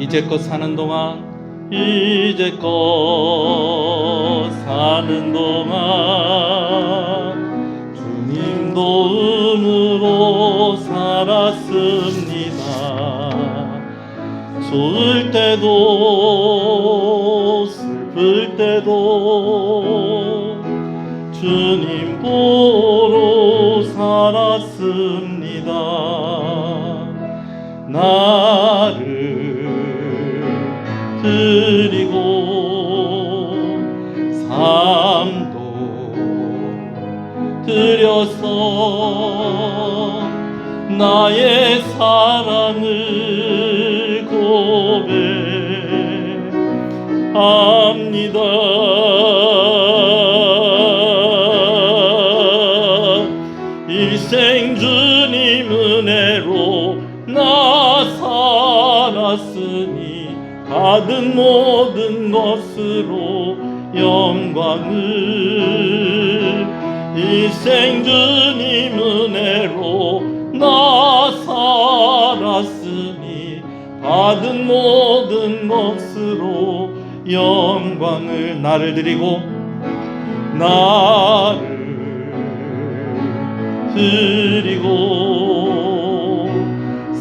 이제껏 사는 동안 주님 도움으로 살았습니다. 좋을 때도 슬플 때도 주님 보러 살았습니다. 나를 드리고 삶도 드려서 나의 사랑을 고백합니다. 일생 주님 은혜로 나 살았으니 받은 모든 것으로 영광을 일생 주님 은혜로 나 살았으니 받은 모든 것으로 영광을 나를 드리고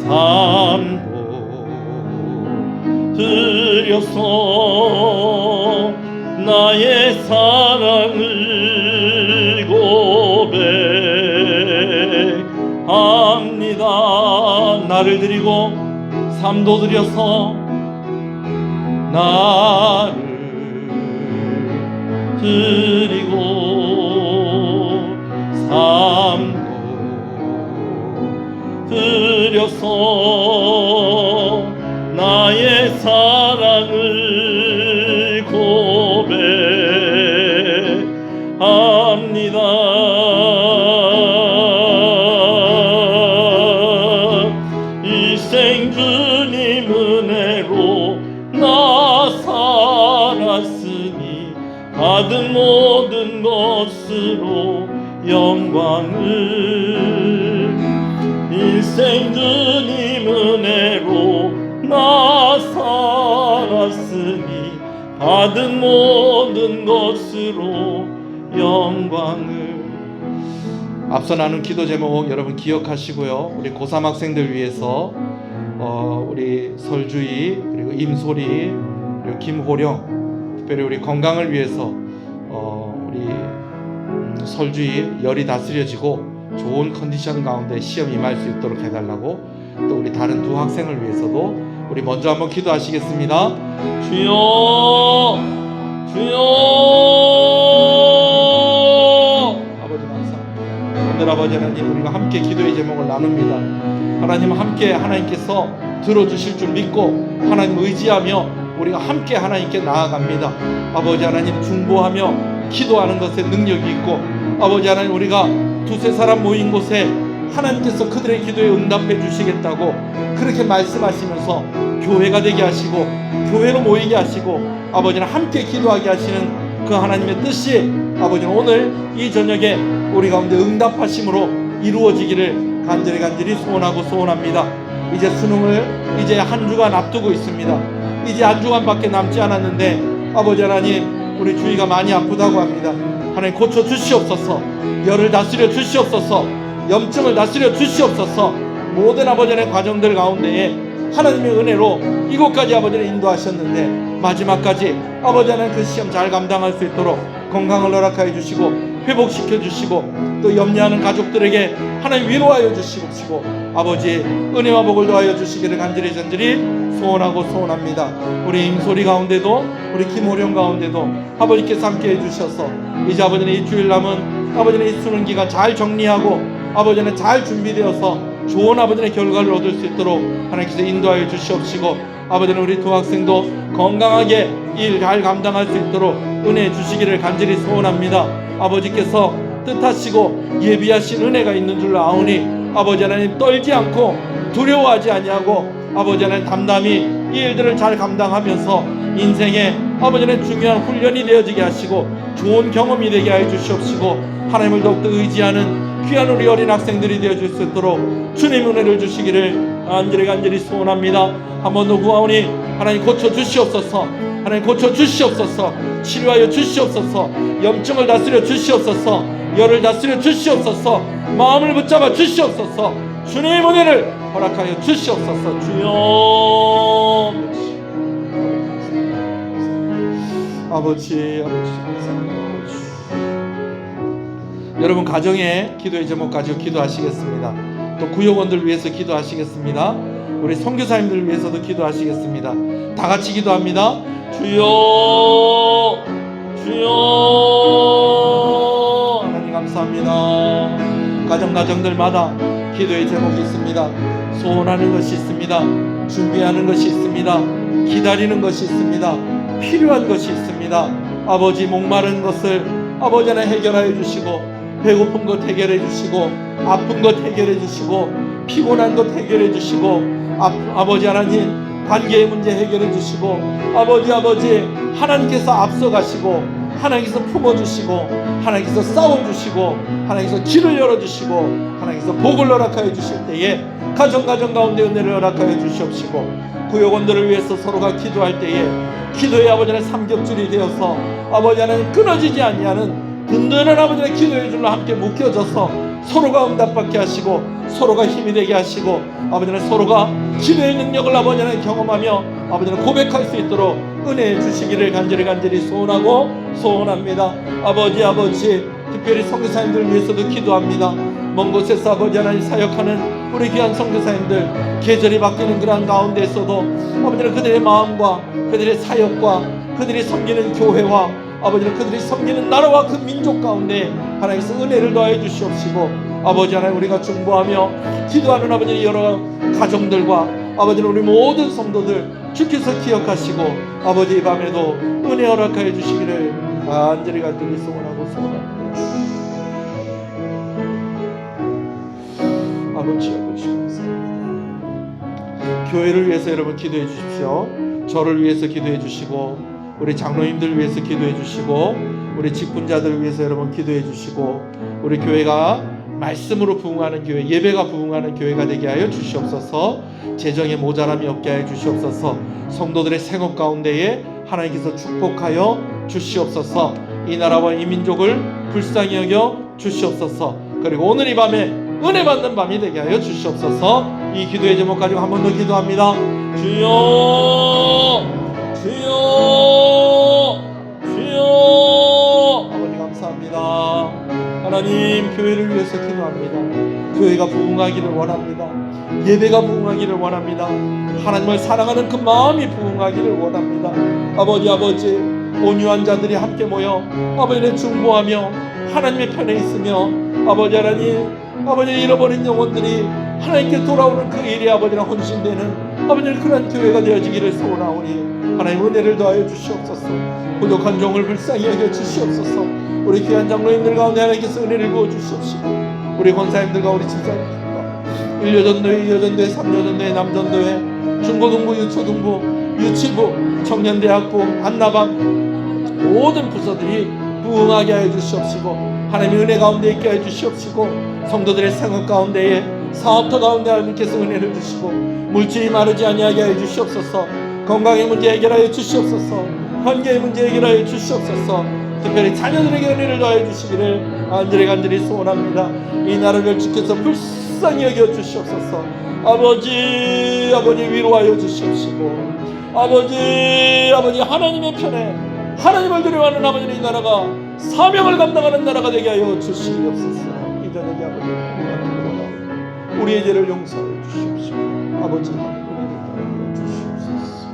삶도 드려서 나의 사랑을 고백합니다. 나를 드리고 삶도 드려서 나를 드리고 삶도 드려서 나의 사랑을 고백합니다. 일생 주님 은혜로 나 살았으니 받은 모든 것으로 영광을 일생 주님 은혜로 나 살았으니 받은 모든 것으로 영광을. 앞서 나눈 기도 제목 여러분 기억하시고요. 우리 고3 학생들 위해서 우리 설주희 그리고 임소리 그리고 김호령 특별히 우리 건강을 위해서 우리 설주희 열이 다스려지고 좋은 컨디션 가운데 시험 임할 수 있도록 해달라고, 또 우리 다른 두 학생을 위해서도 우리 먼저 한번 기도하시겠습니다. 주여 주여. 아버지 감사합니다. 오늘 아버지 하나님 우리가 함께 기도의 제목을 나눕니다. 하나님 함께 하나님께서 들어주실 줄 믿고 하나님 의지하며 우리가 함께 하나님께 나아갑니다. 아버지 하나님 중보하며 기도하는 것에 능력이 있고, 아버지 하나님 우리가 두세 사람 모인 곳에 하나님께서 그들의 기도에 응답해 주시겠다고 그렇게 말씀하시면서 교회가 되게 하시고 교회로 모이게 하시고 아버지는 함께 기도하게 하시는 그 하나님의 뜻이 아버지는 오늘 이 저녁에 우리 가운데 응답하심으로 이루어지기를 간절히 소원하고 소원합니다. 이제 수능을 이제 한 주간 앞두고 있습니다. 이제 한 주간밖에 남지 않았는데 아버지 하나님 우리 주위가 많이 아프다고 합니다. 하나님 고쳐 주시옵소서. 열을 다스려 주시옵소서. 염증을 다스려 주시옵소서. 모든 아버지의 과정들 가운데에 하나님의 은혜로 이곳까지 아버지를 인도하셨는데 마지막까지 아버지 하나님 그 시험 잘 감당할 수 있도록 건강을 허락하여 주시고 회복시켜 주시고 또 염려하는 가족들에게 하나님 위로하여 주시고 아버지 은혜와 복을 더하여 주시기를 간절히 소원하고 소원합니다. 우리 임소리 가운데도 우리 김호령 가운데도 아버지께서 함께 해주셔서 이제 아버지는 이 주일 남은 아버지는 이 수능 기간 잘 정리하고 아버지는 잘 준비되어서 좋은 아버지의 결과를 얻을 수 있도록 하나님께서 인도하여 주시옵시고 아버지는 우리 두 학생도 건강하게 일 잘 감당할 수 있도록 은혜 주시기를 간절히 소원합니다. 아버지께서 뜻하시고 예비하신 은혜가 있는 줄로 아오니 아버지 하나님 떨지 않고 두려워하지 아니하고 아버지 하나님 담담히 이 일들을 잘 감당하면서 인생에 아버지 하나님 중요한 훈련이 되어지게 하시고 좋은 경험이 되게 하여 주시옵시고 하나님을 더욱더 의지하는 귀한 우리 어린 학생들이 되어줄 수 있도록 주님 은혜를 주시기를 간절히 소원합니다. 한 번 더 구하오니 하나님 고쳐 주시옵소서. 하나님 고쳐 주시옵소서. 치료하여 주시옵소서. 염증을 다스려 주시옵소서. 열을 다스려 주시옵소서. 마음을 붙잡아 주시옵소서. 주님의 은혜를 허락하여 주시옵소서. 주여 아버지 감사합니다. 여러분 가정의 기도의 제목 가지고 기도하시겠습니다. 또 구역원들 위해서 기도하시겠습니다. 우리 선교사님들 위해서도 기도하시겠습니다. 다 같이 기도합니다. 주여 주여 하나님 감사합니다. 가정들마다 기도의 제목이 있습니다. 소원하는 것이 있습니다. 준비하는 것이 있습니다. 기다리는 것이 있습니다. 필요한 것이 있습니다. 아버지 목마른 것을 아버지 하나 해결하여 주시고, 배고픈 것 해결해 주시고, 아픈 것 해결해 주시고, 피곤한 것 해결해 주시고, 아버지 하나님 관계의 문제 해결해 주시고, 아버지 하나님께서 앞서가시고, 하나님께서 품어주시고, 하나님께서 싸워주시고, 하나님께서 길을 열어주시고, 하나님께서 복을 허락하여 주실 때에 가정 가운데 은혜를 허락하여 주시옵시고, 구역원들을 위해서 서로가 기도할 때에 기도의 아버지 하나님 삼겹줄이 되어서 아버지 하나님 끊어지지 아니하는 든든한 아버지 하나님 기도의 줄로 함께 묶여져서 서로가 응답받게 하시고, 서로가 힘이 되게 하시고, 아버지 하나님 서로가 기도의 능력을 아버지 하나님 경험하며 아버지 하나님 고백할 수 있도록 은혜해 주시기를 간절히 소원합니다. 아버지 특별히 선교사님들 위해서도 기도합니다. 먼 곳에서 아버지 하나님 사역하는 우리 귀한 선교사님들, 계절이 바뀌는 그러한 가운데에서도 아버지 하나님 그들의 마음과 그들의 사역과 그들이 섬기는 교회와 아버지 하나님 그들이 섬기는 나라와 그 민족 가운데 하나님께서 은혜를 더하여 주시옵시고, 아버지 하나님 우리가 중보하며 기도하는 아버지 여러 가정들과 아버지 우리 모든 성도들 주께서 기억하시고, 아버지 이 밤에도 은혜 허락하여 주시기를 간절히 소원합니다. 아버지 감사합니다. 교회를 위해서 여러분 기도해 주십시오. 저를 위해서 기도해 주시고, 우리 장로님들 위해서 기도해 주시고, 우리 직분자들 위해서 여러분 기도해 주시고, 우리 교회가 말씀으로 부흥하는 교회, 예배가 부흥하는 교회가 되게 하여 주시옵소서. 재정에 모자람이 없게 하여 주시옵소서. 성도들의 생업 가운데에 하나님께서 축복하여 주시옵소서. 이 나라와 이 민족을 불쌍히 여겨 주시옵소서. 그리고 오늘 이 밤에 은혜 받는 밤이 되게 하여 주시옵소서. 이 기도의 제목 가지고 한 번 더 기도합니다. 주여 아버지 감사합니다. 하나님 하나님 교회를 위해서 기도합니다. 교회가 부흥하기를 원합니다. 예배가 부흥하기를 원합니다. 하나님을 사랑하는 그 마음이 부흥하기를 원합니다. 아버지 온유한 자들이 함께 모여 아버지를 중보하며 하나님의 편에 있으며 아버지 하나님 잃어버린 영혼들이 하나님께 돌아오는 그 일이 아버지랑 헌신되는 아버지는 그런 교회가 되어지기를 소원하오니 하나님 은혜를 더하여 주시옵소서. 부족한 종을 불쌍히 여겨 주시옵소서. 우리 귀한 장로님들 가운데 하나님께서 은혜를 부어 주시옵시고 우리 권사님들과 우리 집사님들과 1여전도회, 2여전도회, 3여전도회, 남전도회, 중고등부, 유초등부, 유치부, 청년대학부, 안나방 모든 부서들이 부흥하게 하여 주시옵시고 하나님의 은혜 가운데 있게 하여 주시옵시고 성도들의 생업 가운데에 사업터 가운데 하나님께서 은혜를 주시고 물질이 마르지 아니하게 하여 주시옵소서. 건강의 문제 해결하여 주시옵소서. 관계의 문제 해결하여 주시옵소서. 특별히 자녀들에게 은혜를 더하여 주시기를 간절히 소원합니다. 이 나라를 주께서 불쌍히 여겨 주시옵소서. 아버지 위로하여 주시옵시고 아버지 하나님의 편에 하나님을 두려워하는 아버지는 이 나라가 사명을 감당하는 나라가 되게 하여 주시옵소서. 이 저녁에 아버지 우리의 죄를 용서하여 주시옵시고 아버지 은혜를 주시옵소서.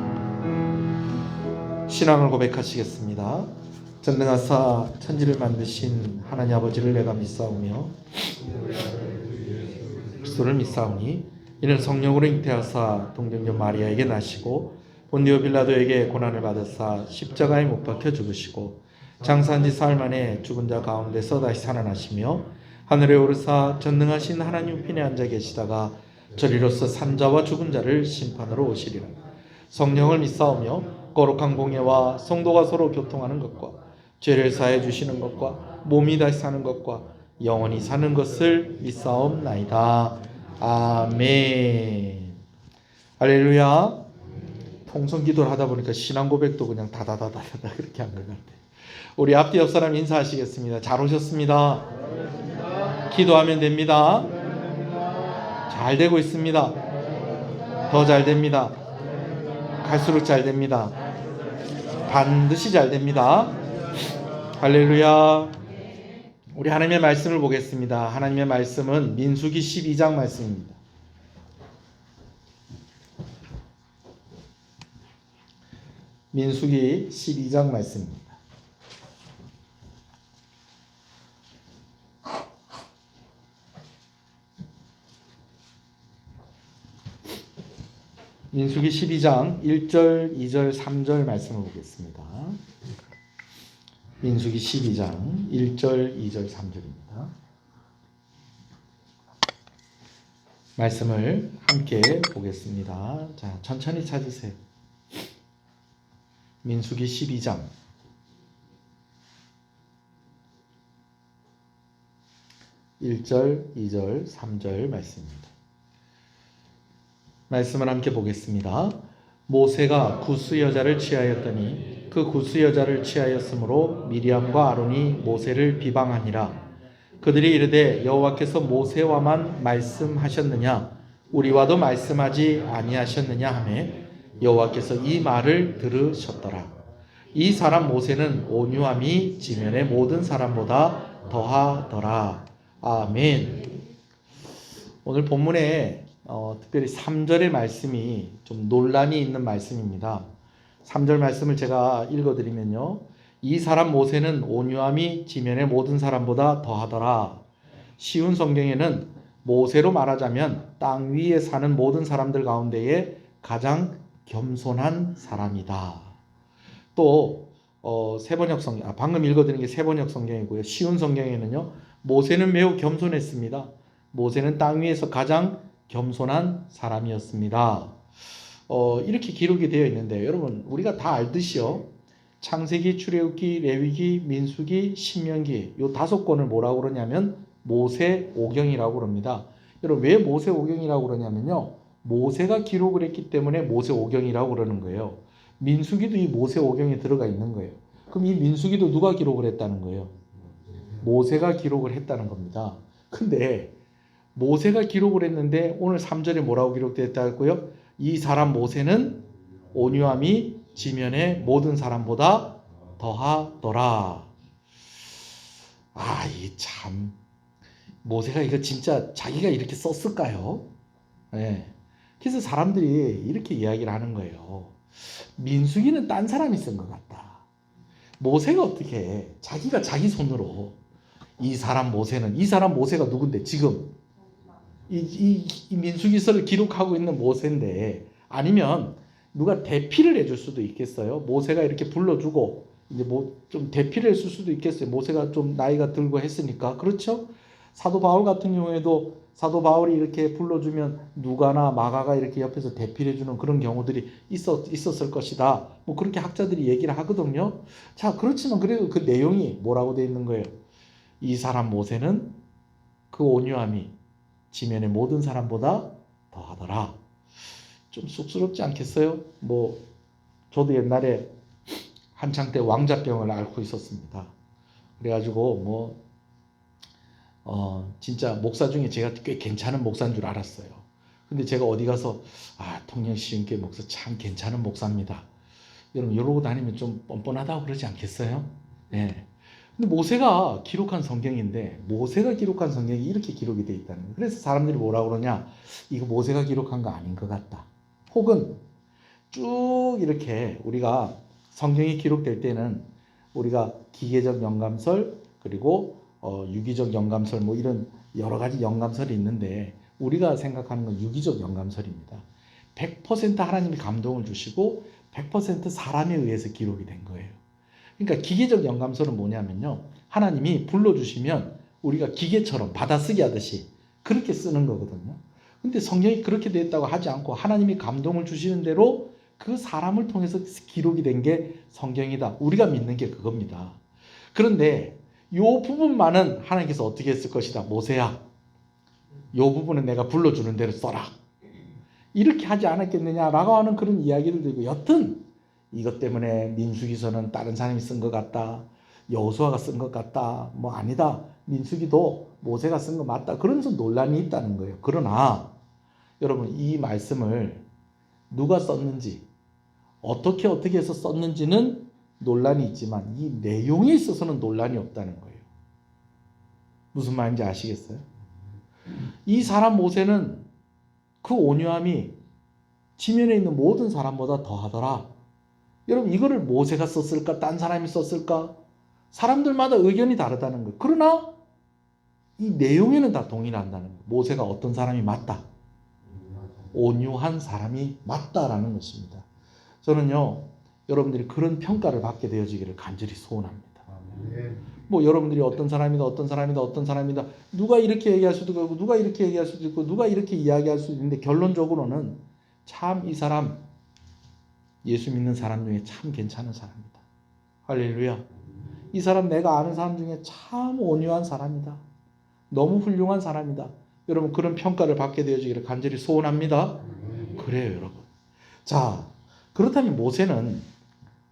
신앙을 고백하시겠습니다. 전능하사 천지를 만드신 하나님 아버지를 내가 믿사오며 그리스도를 믿사오니 이는 성령으로 잉태하사 동정녀 마리아에게 나시고 본디오 빌라도에게 고난을 받으사 십자가에 못 박혀 죽으시고 장사한 지 사흘 만에 죽은 자 가운데서 다시 살아나시며 하늘에 오르사 전능하신 하나님 우편에 앉아 계시다가 저리로서 산자와 죽은 자를 심판으로 오시리라. 성령을 믿사오며 거룩한 공예와 성도가 서로 교통하는 것과 죄를 사해 주시는 것과 몸이 다시 사는 것과 영원히 사는 것을 믿사옵나이다. 아멘. 할렐루야. 통성기도를 하다 보니까 신앙 고백도 그냥 다다다다다 그렇게 한 것 같아요. 우리 앞뒤 옆 사람 인사하시겠습니다. 잘 오셨습니다. 기도하면 됩니다. 잘 되고 있습니다. 더 잘 됩니다. 갈수록 잘 됩니다. 반드시 잘 됩니다. 할렐루야. 우리 하나님의 말씀을 보겠습니다. 하나님의 말씀은 민수기 12장 말씀입니다. 민수기 12장 말씀입니다. 민수기 12장 1절, 2절, 3절 말씀을 보겠습니다. 민수기 12장 1절, 2절, 3절입니다. 말씀을 함께 보겠습니다. 자, 천천히 찾으세요. 민수기 12장 1절, 2절, 3절 말씀입니다. 말씀을 함께 보겠습니다. 모세가 구스 여자를 취하였더니 그 구스 여자를 취하였으므로 미리암과 아론이 모세를 비방하니라. 그들이 이르되 여호와께서 모세와만 말씀하셨느냐 우리와도 말씀하지 아니하셨느냐 하매 여호와께서 이 말을 들으셨더라. 이 사람 모세는 온유함이 지면의 모든 사람보다 더하더라. 아멘. 오늘 본문에 특별히 3절의 말씀이 좀 논란이 있는 말씀입니다. 3절 말씀을 제가 읽어드리면요. 이 사람 모세는 온유함이 지면의 모든 사람보다 더하더라. 쉬운 성경에는 모세로 말하자면 땅 위에 사는 모든 사람들 가운데에 가장 겸손한 사람이다. 또 세번역 성경, 방금 읽어드린 게 세번역 성경이고요. 쉬운 성경에는요. 모세는 매우 겸손했습니다. 모세는 땅 위에서 가장 겸손한 사람이었습니다. 이렇게 기록이 되어 있는데 여러분 우리가 다 알듯이요. 창세기, 출애굽기, 레위기, 민수기, 신명기 요 5권을 뭐라고 그러냐면 모세오경이라고 그럽니다. 여러분 왜 모세오경이라고 그러냐면요. 모세가 기록을 했기 때문에 모세오경이라고 그러는 거예요. 민수기도 이 모세오경에 들어가 있는 거예요. 그럼 이 민수기도 누가 기록을 했다는 거예요? 모세가 기록을 했다는 겁니다. 근데 모세가 기록을 했는데 오늘 3절에 뭐라고 기록되어 있고요? 이 사람 모세는 온유함이 지면의 모든 사람보다 더하더라. 이 참 모세가 이거 진짜 자기가 이렇게 썼을까요? 네. 그래서 사람들이 이렇게 이야기를 하는 거예요. 민수기는 딴 사람이 쓴 것 같다. 모세가 어떻게 해? 자기가 자기 손으로 이 사람 모세가 누군데 지금 이 민수기서를 기록하고 있는 모세인데 아니면 누가 대피를 해줄 수도 있겠어요. 모세가 이렇게 불러주고 이제 뭐 좀 대피를 했을 수도 있겠어요. 모세가 좀 나이가 들고 했으니까 그렇죠. 사도 바울 같은 경우에도 사도 바울이 이렇게 불러주면 누가나 마가가 이렇게 옆에서 대피를 해주는 그런 경우들이 있었을 것이다. 뭐 그렇게 학자들이 얘기를 하거든요. 자 그렇지만 그래도 그 내용이 뭐라고 되어 있는 거예요. 이 사람 모세는 그 온유함이 지면의 모든 사람보다 더하더라. 좀 쑥스럽지 않겠어요? 뭐 저도 옛날에 한창 때 왕자병을 앓고 있었습니다. 그래가지고 진짜 목사 중에 제가 꽤 괜찮은 목사인 줄 알았어요. 근데 제가 어디 가서 통영시흥교회 목사 참 괜찮은 목사입니다. 여러분 이러고 다니면 좀 뻔뻔하다고 그러지 않겠어요? 네. 근데 모세가 기록한 성경인데 모세가 기록한 성경이 이렇게 기록이 되어 있다는 거예요. 그래서 사람들이 뭐라고 그러냐? 이거 모세가 기록한 거 아닌 것 같다. 혹은 쭉 이렇게 우리가 성경이 기록될 때는 우리가 기계적 영감설 그리고 유기적 영감설 뭐 이런 여러 가지 영감설이 있는데 우리가 생각하는 건 유기적 영감설입니다. 100% 하나님이 감동을 주시고 100% 사람에 의해서 기록이 된 거예요. 그러니까 기계적 영감설은 뭐냐면요. 하나님이 불러주시면 우리가 기계처럼 받아쓰기 하듯이 그렇게 쓰는 거거든요. 근데 성경이 그렇게 됐다고 하지 않고 하나님이 감동을 주시는 대로 그 사람을 통해서 기록이 된 게 성경이다. 우리가 믿는 게 그겁니다. 그런데 이 부분만은 하나님께서 어떻게 했을 것이다. 모세야, 이 부분은 내가 불러주는 대로 써라. 이렇게 하지 않았겠느냐라고 하는 그런 이야기들도 있고, 여튼 이것 때문에 민수기서는 다른 사람이 쓴 것 같다, 여호수아가 쓴 것 같다, 뭐 아니다, 민수기도 모세가 쓴 거 맞다, 그러면서 논란이 있다는 거예요. 그러나 여러분, 이 말씀을 누가 썼는지, 어떻게 해서 썼는지는 논란이 있지만 이 내용에 있어서는 논란이 없다는 거예요. 무슨 말인지 아시겠어요? 이 사람 모세는 그 온유함이 지면에 있는 모든 사람보다 더하더라. 여러분, 이거를 모세가 썼을까? 딴 사람이 썼을까? 사람들마다 의견이 다르다는 거예요. 그러나 이 내용에는 다 동일한다는 거예요. 모세가 어떤 사람이 맞다, 온유한 사람이 맞다라는 것입니다. 저는요, 여러분들이 그런 평가를 받게 되어지기를 간절히 소원합니다. 뭐 여러분들이 어떤 사람이다 누가 이렇게 얘기할 수도 있고 누가 이렇게 얘기할 수도 있고 누가 이렇게 이야기할 수도 있는데, 결론적으로는 참 이 사람, 예수 믿는 사람 중에 참 괜찮은 사람이다. 할렐루야. 이 사람, 내가 아는 사람 중에 참 온유한 사람이다, 너무 훌륭한 사람이다. 여러분, 그런 평가를 받게 되어지기를 간절히 소원합니다. 그래요, 여러분. 자, 그렇다면 모세는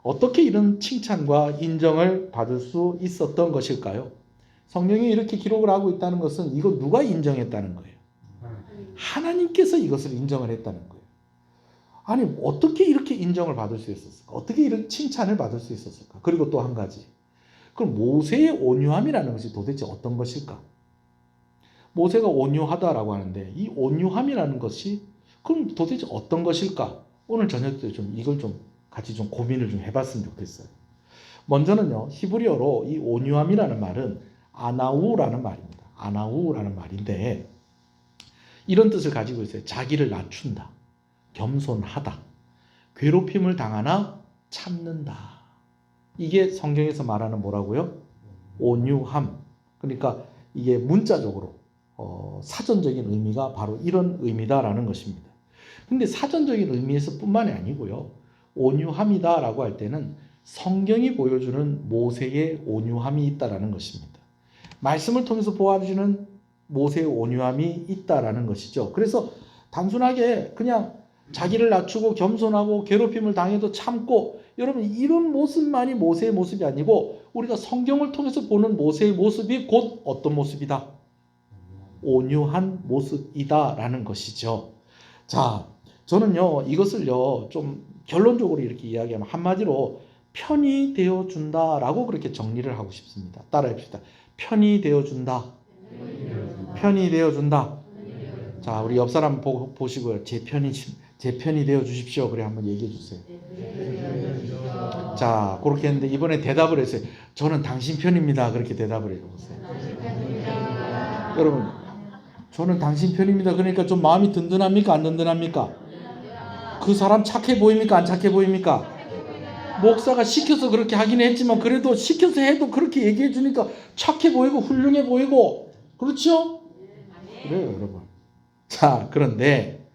어떻게 이런 칭찬과 인정을 받을 수 있었던 것일까요? 성경이 이렇게 기록을 하고 있다는 것은 이거 누가 인정했다는 거예요? 하나님께서 이것을 인정을 했다는 거예요. 아니, 어떻게 이렇게 인정을 받을 수 있었을까? 어떻게 이런 칭찬을 받을 수 있었을까? 그리고 또 한 가지, 그럼 모세의 온유함이라는 것이 도대체 어떤 것일까? 모세가 온유하다라고 하는데, 이 온유함이라는 것이 그럼 도대체 어떤 것일까? 오늘 저녁 때 좀 이걸 좀 같이 좀 고민을 좀 해봤으면 좋겠어요. 먼저는요, 히브리어로 이 온유함이라는 말은 아나우라는 말입니다. 아나우라는 말인데, 이런 뜻을 가지고 있어요. 자기를 낮춘다, 겸손하다, 괴롭힘을 당하나 참는다. 이게 성경에서 말하는 뭐라고요? 온유함. 그러니까 이게 문자적으로 사전적인 의미가 바로 이런 의미다라는 것입니다. 근데 사전적인 의미에서 뿐만이 아니고요, 온유함이다라고 할 때는 성경이 보여주는 모세의 온유함이 있다라는 것입니다. 말씀을 통해서 보여주는 모세의 온유함이 있다라는 것이죠. 그래서 단순하게 그냥 자기를 낮추고 겸손하고 괴롭힘을 당해도 참고, 여러분, 이런 모습만이 모세의 모습이 아니고 우리가 성경을 통해서 보는 모세의 모습이 곧 어떤 모습이다? 온유한 모습이다라는 것이죠. 자, 저는요, 이것을요 좀 결론적으로 이렇게 이야기하면 한마디로 편이 되어준다라고 그렇게 정리를 하고 싶습니다. 따라해봅시다. 편이 되어준다. 편이 되어준다. 자, 우리 옆 사람 보시고요, 제 편이 되어 주십시오. 그래, 한번 얘기해 주세요. 자, 그렇게 했는데 이번에 대답을 했어요. 저는 당신 편입니다. 그렇게 대답을 해보세요. 여러분, 저는 당신 편입니다. 그러니까 좀 마음이 든든합니까? 안 든든합니까? 그 사람 착해 보입니까? 안 착해 보입니까? 목사가 시켜서 그렇게 하긴 했지만 그래도 시켜서 해도 그렇게 얘기해 주니까 착해 보이고 훌륭해 보이고, 그렇죠? 그래요, 여러분. 자, 그런데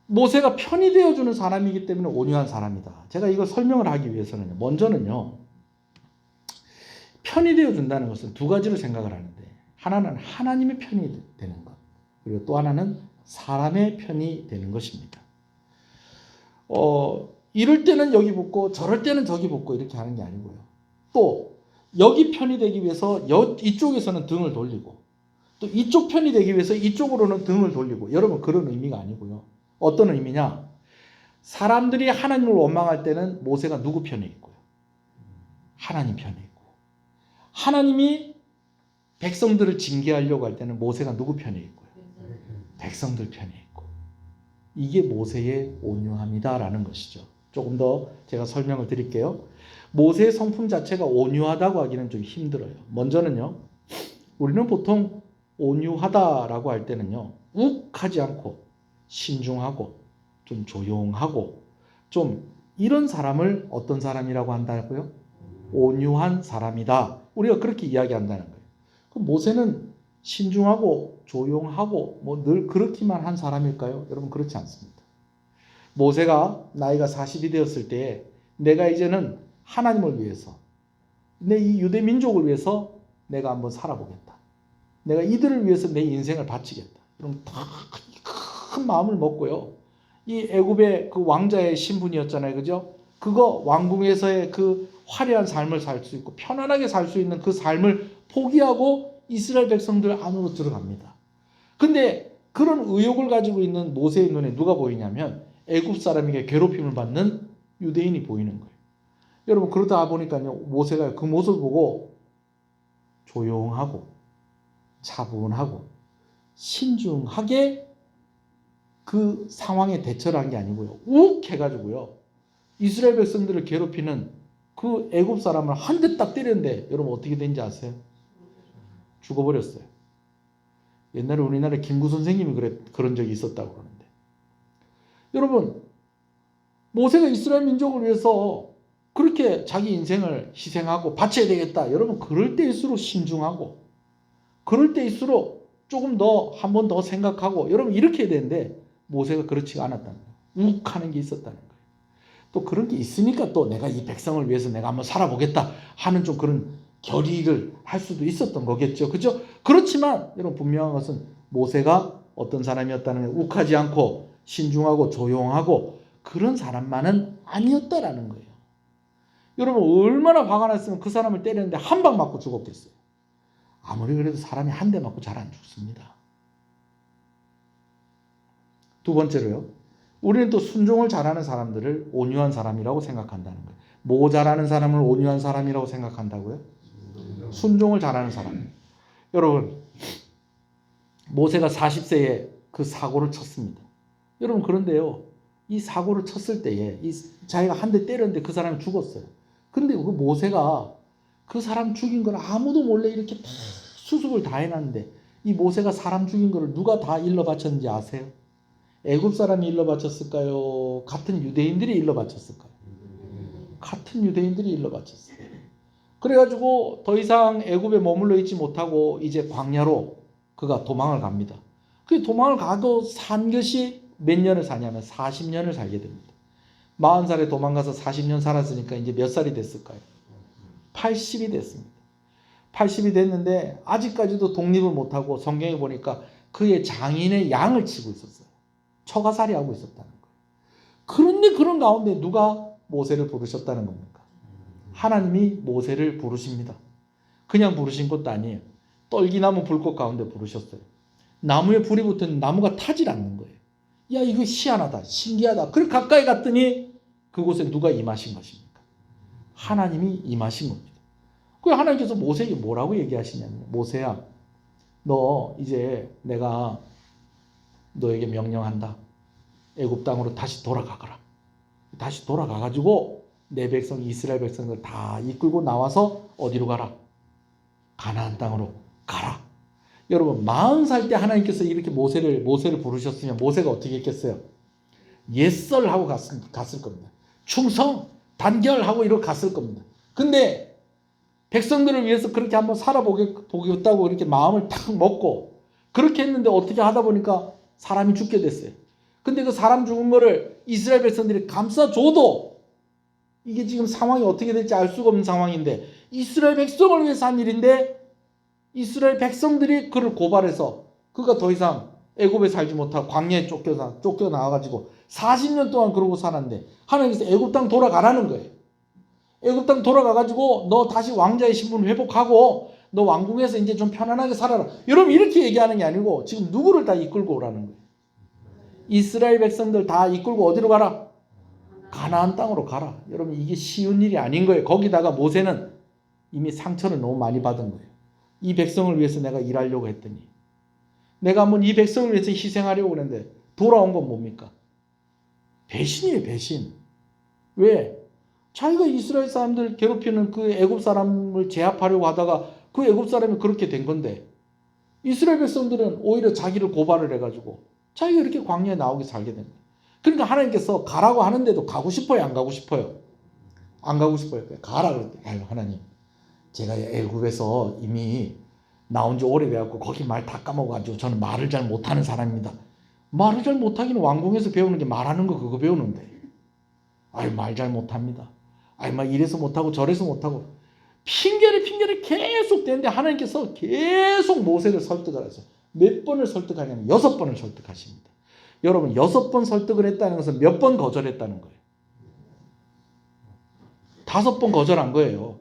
모세가 편이 되어주는 사람이기 때문에 온유한 사람이다. 제가 이걸 설명을 하기 위해서는 먼저는요, 편이 되어준다는 것은 두 가지로 생각을 하는데, 하나는 하나님의 편이 되는 것, 그리고 또 하나는 사람의 편이 되는 것입니다. 이럴 때는 여기 붙고 저럴 때는 저기 붙고 이렇게 하는 게 아니고요, 또 여기 편이 되기 위해서 이쪽에서는 등을 돌리고 또 이쪽 편이 되기 위해서 이쪽으로는 등을 돌리고, 여러분, 그런 의미가 아니고요. 어떤 의미냐? 사람들이 하나님을 원망할 때는 모세가 누구 편에 있고요? 하나님 편에 있고, 하나님이 백성들을 징계하려고 할 때는 모세가 누구 편에 있고요? 백성들 편에 있고. 이게 모세의 온유함이다라는 것이죠. 조금 더 제가 설명을 드릴게요. 모세의 성품 자체가 온유하다고 하기는 좀 힘들어요. 먼저는요, 우리는 보통 온유하다라고 할 때는요, 욱하지 않고 신중하고 좀 조용하고 좀 이런 사람을 어떤 사람이라고 한다고요? 온유한 사람이다. 우리가 그렇게 이야기한다는 거예요. 그럼 모세는 신중하고 조용하고 뭐 늘 그렇기만 한 사람일까요? 여러분, 그렇지 않습니다. 모세가 나이가 40이 되었을 때 내가 이제는 하나님을 위해서, 내 이 유대 민족을 위해서 내가 한번 살아보겠다, 내가 이들을 위해서 내 인생을 바치겠다, 그럼 다 큰 마음을 먹고요. 이 애굽의 그 왕자의 신분이었잖아요. 그죠? 그거 왕궁에서의 그 화려한 삶을 살 수 있고 편안하게 살 수 있는 그 삶을 포기하고 이스라엘 백성들 안으로 들어갑니다. 근데 그런 의욕을 가지고 있는 모세의 눈에 누가 보이냐면 애굽 사람에게 괴롭힘을 받는 유대인이 보이는 거예요. 여러분 그러다 보니까요. 모세가 그 모습을 보고 조용하고 차분하고 신중하게 그 상황에 대처를 한 게 아니고요. 욱 해가지고요. 이스라엘 백성들을 괴롭히는 그 애굽 사람을 한 대 딱 때렸는데 여러분 어떻게 된지 아세요? 죽어버렸어요. 옛날에 우리나라 김구 선생님이 그런 적이 있었다고 그러는데 여러분 모세가 이스라엘 민족을 위해서 그렇게 자기 인생을 희생하고 바쳐야 되겠다. 여러분 그럴 때일수록 신중하고 그럴 때일수록 조금 더 한 번 더 생각하고 여러분 이렇게 해야 되는데 모세가 그렇지가 않았다는 거예요. 욱하는 게 있었다는 거예요. 또 그런 게 있으니까 또 내가 이 백성을 위해서 내가 한번 살아보겠다 하는 좀 그런 결의를 할 수도 있었던 거겠죠. 그죠? 그렇지만 여러분 분명한 것은 모세가 어떤 사람이었다는 거예요. 욱하지 않고 신중하고 조용하고 그런 사람만은 아니었다라는 거예요. 여러분 얼마나 화가 났으면 그 사람을 때렸는데 한 방 맞고 죽었겠어요. 아무리 그래도 사람이 한 대 맞고 잘 안 죽습니다. 두 번째로요. 우리는 또 순종을 잘하는 사람들을 온유한 사람이라고 생각한다는 거예요. 뭐 잘하는 사람을 온유한 사람이라고 생각한다고요? 순종을 잘하는 사람. 여러분 모세가 40세에 그 사고를 쳤습니다. 여러분 그런데요. 이 사고를 쳤을 때에 자기가 한 대 때렸는데 그 사람이 죽었어요. 근데 그 모세가 그 사람 죽인 걸 아무도 몰래 이렇게 다 수습을 다 해놨는데 이 모세가 사람 죽인 걸 누가 다 일러 바쳤는지 아세요? 애굽 사람이 일러 바쳤을까요? 같은 유대인들이 일러 바쳤을까요? 같은 유대인들이 일러 바쳤어요. 그래가지고 더 이상 애굽에 머물러 있지 못하고 이제 광야로 그가 도망을 갑니다. 그 도망을 가도 산 것이 몇 년을 사냐면 40년을 살게 됩니다. 40살에 도망가서 40년 살았으니까 이제 몇 살이 됐을까요? 80이 됐습니다. 80이 됐는데 아직까지도 독립을 못하고 성경에 보니까 그의 장인의 양을 치고 있었어요. 처가살이 하고 있었다는 거예요. 그런데 그런 가운데 누가 모세를 부르셨다는 겁니까? 하나님이 모세를 부르십니다. 그냥 부르신 것도 아니에요. 떨기나무 불꽃 가운데 부르셨어요. 나무에 불이 붙은 나무가 타질 않는 거예요. 야 이거 희한하다 신기하다. 그래 가까이 갔더니 그곳에 누가 임하신 것입니까? 하나님이 임하신 겁니다. 그 하나님께서 모세에게 뭐라고 얘기하시냐면 모세야 너 이제 내가 너에게 명령한다. 애굽 땅으로 다시 돌아가거라. 다시 돌아가가지고 내 백성 이스라엘 백성들 다 이끌고 나와서 어디로 가라? 가나안 땅으로 가라. 여러분 40살 때 하나님께서 이렇게 모세를 부르셨으면 모세가 어떻게 했겠어요? 예썰하고 갔을 겁니다. 충성, 단결하고 이렇게 갔을 겁니다. 근데 백성들을 위해서 그렇게 한번 살아보겠다고 이렇게 마음을 탁 먹고 그렇게 했는데 어떻게 하다 보니까 사람이 죽게 됐어요. 근데 그 사람 죽은 거를 이스라엘 백성들이 감싸줘도 이게 지금 상황이 어떻게 될지 알 수가 없는 상황인데 이스라엘 백성을 위해서 한 일인데 이스라엘 백성들이 그를 고발해서 그가 더 이상 애굽에 살지 못하고 광야에 쫓겨나와가지고 40년 동안 그러고 살았는데 하나님께서 애굽 땅 돌아가라는 거예요. 애굽 땅 돌아가가지고 너 다시 왕자의 신분 회복하고 너 왕궁에서 이제 좀 편안하게 살아라. 여러분 이렇게 얘기하는 게 아니고 지금 누구를 다 이끌고 오라는 거예요. 이스라엘 백성들 다 이끌고 어디로 가라? 가나안 땅으로 가라. 여러분 이게 쉬운 일이 아닌 거예요. 거기다가 모세는 이미 상처를 너무 많이 받은 거예요. 이 백성을 위해서 내가 일하려고 했더니 내가 한번 이 백성을 위해서 희생하려고 했는데 돌아온 건 뭡니까? 배신이에요. 배신. 왜? 자기가 이스라엘 사람들 괴롭히는 그 애굽 사람을 제압하려고 하다가 그 애굽 사람이 그렇게 된 건데 이스라엘 백성들은 오히려 자기를 고발을 해가지고 자기가 이렇게 광야에 나오게 살게 됩니다. 그러니까 하나님께서 가라고 하는데도 가고 싶어요? 안 가고 싶어요? 안 가고 싶어요. 가라 그랬더니 아유 하나님 제가 애굽에서 이미 나온 지 오래돼갖고 거기 말 다 까먹어가지고 저는 말을 잘 못하는 사람입니다. 말을 잘 못하기는 왕궁에서 배우는 게 말하는 거 그거 배우는데 아유 말 잘 못합니다. 아유 막 이래서 못하고 저래서 못하고 핑계를 계속 대는데 하나님께서 계속 모세를 설득을 하세요. 몇 번을 설득하냐면 6번을 설득하십니다. 여러분 6번 설득을 했다는 것은 몇 번 거절했다는 거예요. 5번 거절한 거예요.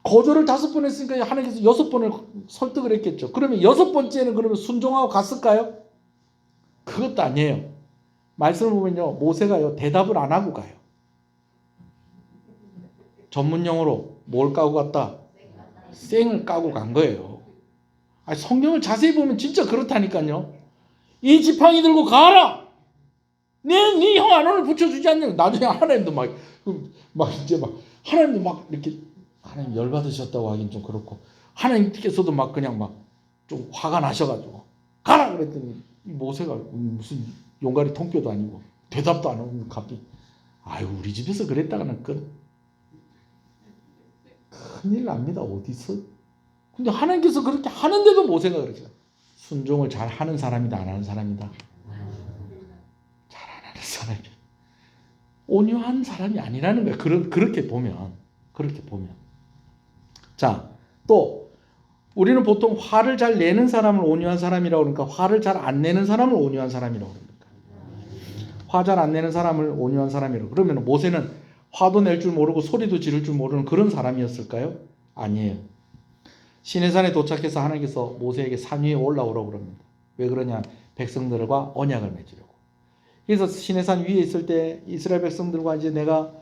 거절을 5번 했으니까 하나님께서 6번을 설득을 했겠죠. 그러면 6번째는 그러면 순종하고 갔을까요? 그것도 아니에요. 말씀을 보면요, 모세가요 대답을 안 하고 가요. 전문용어로 뭘 까고 갔다? 쌩을 까고 간 거예요. 아니, 성경을 자세히 보면 진짜 그렇다니까요. 이 지팡이 들고 가라. 네 형 안 오늘 붙여주지 않냐. 나중에 하나님도 막 이제 막 하나님도 막 이렇게 하나님 열받으셨다고 하긴 좀 그렇고 하나님께서도 막 그냥 막 좀 화가 나셔가지고 가라 그랬더니 모세가 무슨 용가리 통뼈도 아니고 대답도 안 하고 갑자기 아이고 우리 집에서 그랬다가는 큰일 납니다. 어디서? 근데 하나님께서 그렇게 하는데도 모세가 그렇게 순종을 잘 하는 사람이다 안 하는 사람이다. 잘 안 하는 사람이야. 온유한 사람이 아니라는 거야. 그렇게 보면. 자, 또 우리는 보통 화를 잘 내는 사람을 온유한 사람이라고 그러니까 화를 잘 안 내는 사람을 온유한 사람이라고 그럽니까? 화 잘 안 내는 사람을 온유한 사람이라고. 그러면 모세는 화도 낼 줄 모르고 소리도 지를 줄 모르는 그런 사람이었을까요? 아니에요. 시내산에 도착해서 하나님께서 모세에게 산 위에 올라오라고 그럽니다. 왜 그러냐? 백성들과 언약을 맺으려고. 그래서 시내산 위에 있을 때 이스라엘 백성들과 이제 내가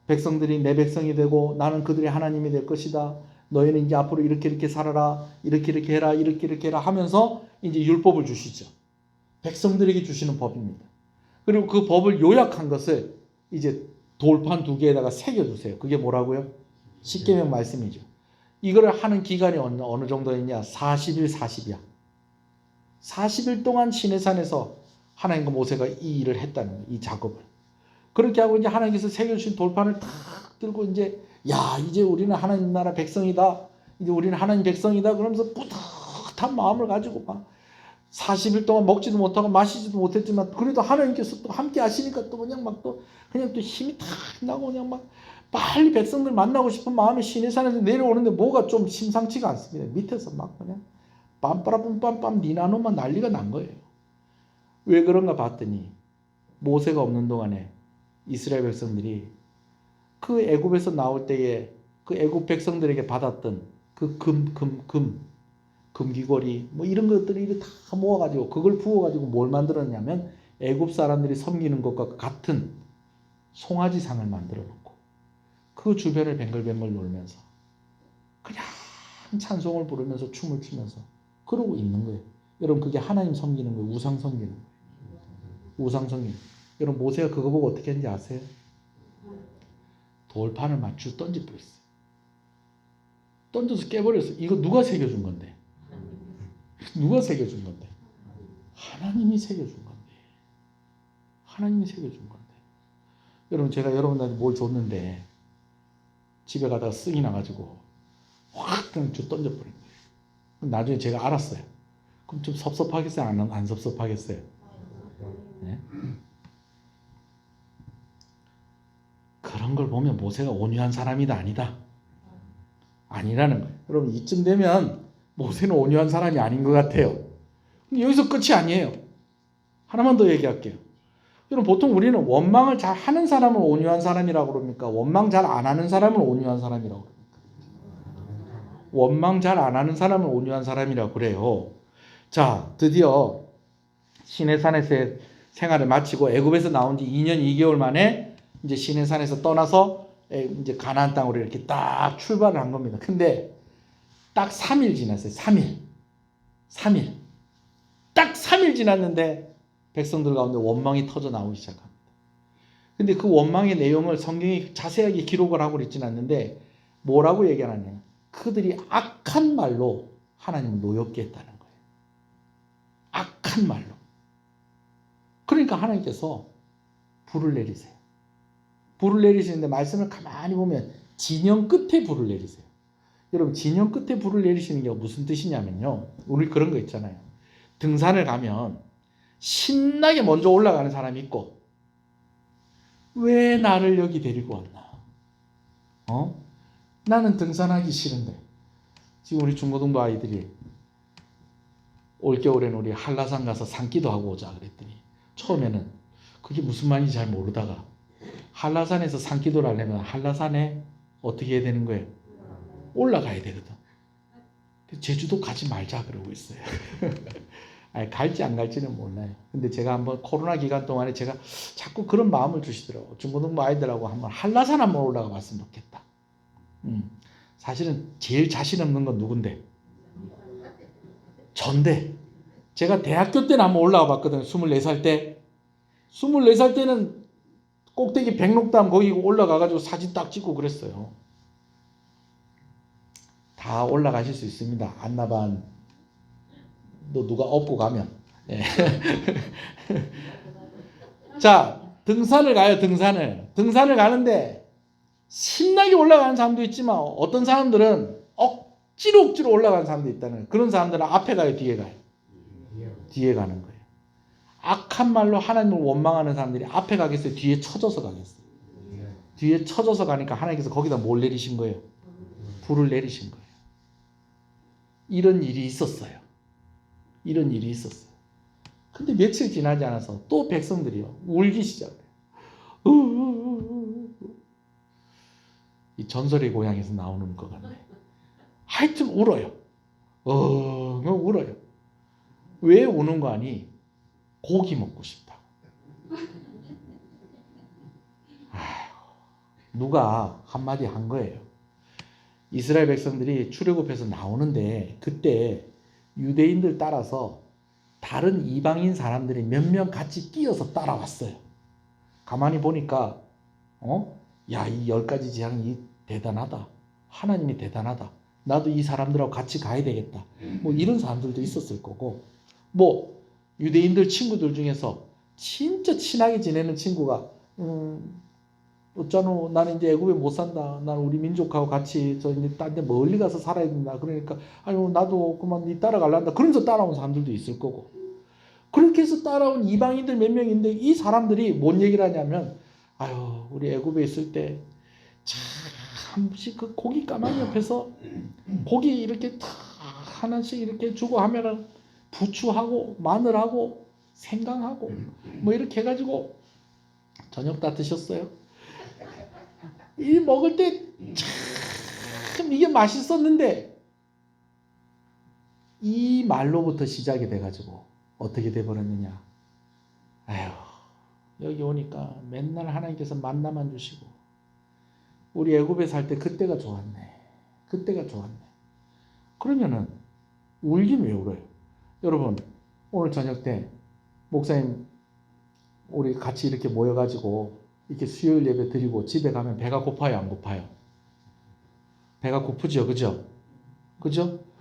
백성들이 내 백성이 되고 나는 그들의 하나님이 될 것이다. 너희는 이제 앞으로 이렇게 살아라. 이렇게 해라. 이렇게 해라 하면서 이제 율법을 주시죠. 백성들에게 주시는 법입니다. 그리고 그 법을 요약한 것을 이제 돌판 2개에다가 새겨주세요. 그게 뭐라고요? 십계명 말씀이죠. 이거를 하는 기간이 어느 정도였냐? 40일 40이야. 40일 동안 시내산에서 하나님과 모세가 이 일을 했다는 거예요. 이 작업을. 그렇게 하고 이제 하나님께서 새겨주신 돌판을 탁 들고 이제 이제 우리는 하나님 나라 백성이다. 이제 우리는 하나님 백성이다. 그러면서 뿌듯한 마음을 가지고 막 40일 동안 먹지도 못하고 마시지도 못했지만 그래도 하나님께서 또 함께 하시니까 또 그냥 또 힘이 탁 나고 그냥 막 빨리 백성들 만나고 싶은 마음이 시내산에서 내려오는데 뭐가 좀 심상치가 않습니다. 밑에서 막 그냥 빰빠라뿜빰빰 니나노만 난리가 난 거예요. 왜 그런가 봤더니 모세가 없는 동안에 이스라엘 백성들이 그 애굽에서 나올 때에 그 애굽 백성들에게 받았던 그 금귀걸이 뭐 이런 것들이 다 모아가지고 그걸 부어가지고 뭘 만들었냐면 애굽 사람들이 섬기는 것과 같은 송아지상을 만들어 놓고 그 주변을 뱅글뱅글 놀면서 그냥 찬송을 부르면서 춤을 추면서 그러고 있는 거예요. 여러분 그게 하나님 섬기는 거예요. 우상 섬기는 거예요. 우상 섬기는 거예요. 여러분 모세가 그거 보고 어떻게 했는지 아세요? 돌판을 맞추 던져버렸어요. 던져서 깨버렸어요. 이거 누가 새겨준 건데? 누가 새겨준 건데? 하나님이 새겨준 건데. 하나님이 새겨준 건데. 여러분 제가 여러분한테 뭘 줬는데 집에 가다가 쓱이 나가지고 확 그냥 던져버린 거예요. 나중에 제가 알았어요. 그럼 좀 섭섭하겠어요? 안 섭섭하겠어요? 네? 그런 걸 보면 모세가 온유한 사람이다 아니다? 아니라는 거예요. 여러분 이쯤 되면 모세는 온유한 사람이 아닌 것 같아요. 여기서 끝이 아니에요. 하나만 더 얘기할게요. 여러분 보통 우리는 원망을 잘 하는 사람을 온유한 사람이라고 그럽니까? 원망 잘 안 하는 사람을 온유한 사람이라고 그럽니까? 원망 잘 안 하는 사람을 온유한 사람이라고 그래요. 자, 드디어 시내산에서의 생활을 마치고 애굽에서 나온 지 2년 2개월 만에 이제 시내산에서 떠나서 이제 가나안 땅으로 이렇게 딱 출발을 한 겁니다. 근데 딱 3일 지났어요. 3일. 딱 3일 지났는데 백성들 가운데 원망이 터져 나오기 시작합니다. 근데 그 원망의 내용을 성경이 자세하게 기록을 하고 있지는 않는데 뭐라고 얘기하느냐? 그들이 악한 말로 하나님을 노엽게 했다는 거예요. 악한 말로. 그러니까 하나님께서 불을 내리세요. 불을 내리시는데 말씀을 가만히 보면 진영 끝에 불을 내리세요. 여러분 진영 끝에 불을 내리시는 게 무슨 뜻이냐면요. 우리 그런 거 있잖아요. 등산을 가면 신나게 먼저 올라가는 사람이 있고 왜 나를 여기 데리고 왔나? 나는 등산하기 싫은데 지금 우리 중고등부 아이들이 올겨울에는 우리 한라산 가서 산기도 하고 오자 그랬더니 처음에는 그게 무슨 말인지 잘 모르다가 한라산에서 산기도를 하려면 한라산에 어떻게 해야 되는 거예요? 올라가야 되거든. 제주도 가지 말자 그러고 있어요. 아니, 갈지 안 갈지는 몰라요. 근데 제가 한번 코로나 기간 동안에 제가 자꾸 그런 마음을 주시더라고요. 중고등부 아이들하고 한번 한라산 한번 올라가 봤으면 좋겠다. 사실은 제일 자신 없는 건 누군데? 전데. 제가 대학교 때는 한번 올라가 봤거든요. 24살 때. 24살 때는 꼭대기 백록담 거기 올라가가지고 사진 딱 찍고 그랬어요. 다 올라가실 수 있습니다. 안나반 너 누가 업고 가면. 예. 자, 등산을 가요. 등산을 가는데 신나게 올라가는 사람도 있지만 어떤 사람들은 억지로 올라가는 사람도 있다는 거예요. 그런 사람들은 앞에 가요, 뒤에 가요? 뒤에 가는 거예요. 악한 말로 하나님을 원망하는 사람들이 앞에 가겠어요, 뒤에 쳐져서 가겠어요? 뒤에 쳐져서 가니까 하나님께서 거기다 뭘 내리신 거예요? 불을 내리신 거예요. 이런 일이 있었어요. 근데 며칠 지나지 않아서 또 백성들이요 울기 시작해요. 이 전설의 고향에서 나오는 것 같네. 하여튼 울어요. 울어요. 왜 우는 거 아니? 고기 먹고 싶다. 누가 한마디 한 거예요. 이스라엘 백성들이 출애굽해서 나오는데 그때 유대인들 따라서 다른 이방인 사람들이 몇 명 같이 끼어서 따라왔어요. 가만히 보니까 야, 이 10가지 재앙이 대단하다. 하나님이 대단하다. 나도 이 사람들하고 같이 가야 되겠다. 뭐 이런 사람들도 있었을 거고, 뭐 유대인들 친구들 중에서 진짜 친하게 지내는 친구가 어쩌노 나는 이제 애굽에 못 산다. 나는 우리 민족하고 같이 저 이제 딴 데 멀리 가서 살아야 된다. 그러니까 아유 나도 그만 네 따라갈란다. 그러면서 따라온 사람들도 있을 거고. 그렇게 해서 따라온 이방인들 몇 명인데 이 사람들이 뭔 얘기를 하냐면 아유 우리 애굽에 있을 때 참 그 고기 까마귀 옆에서 고기 이렇게 다 하나씩 이렇게 주고 하면은 부추하고 마늘하고 생강하고 뭐 이렇게 해가지고 저녁 다 드셨어요? 이 먹을 때 참 이게 맛있었는데 이 말로부터 시작이 돼가지고 어떻게 돼버렸느냐. 아휴 여기 오니까 맨날 하나님께서 만나만 주시고 우리 애굽에 살 때 그때가 좋았네. 그러면은 울긴 왜 울어요? 여러분 오늘 저녁 때 목사님 우리 같이 이렇게 모여가지고 이렇게 수요일 예배 드리고 집에 가면 배가 고파요, 안 고파요? 배가 고프죠, 그죠?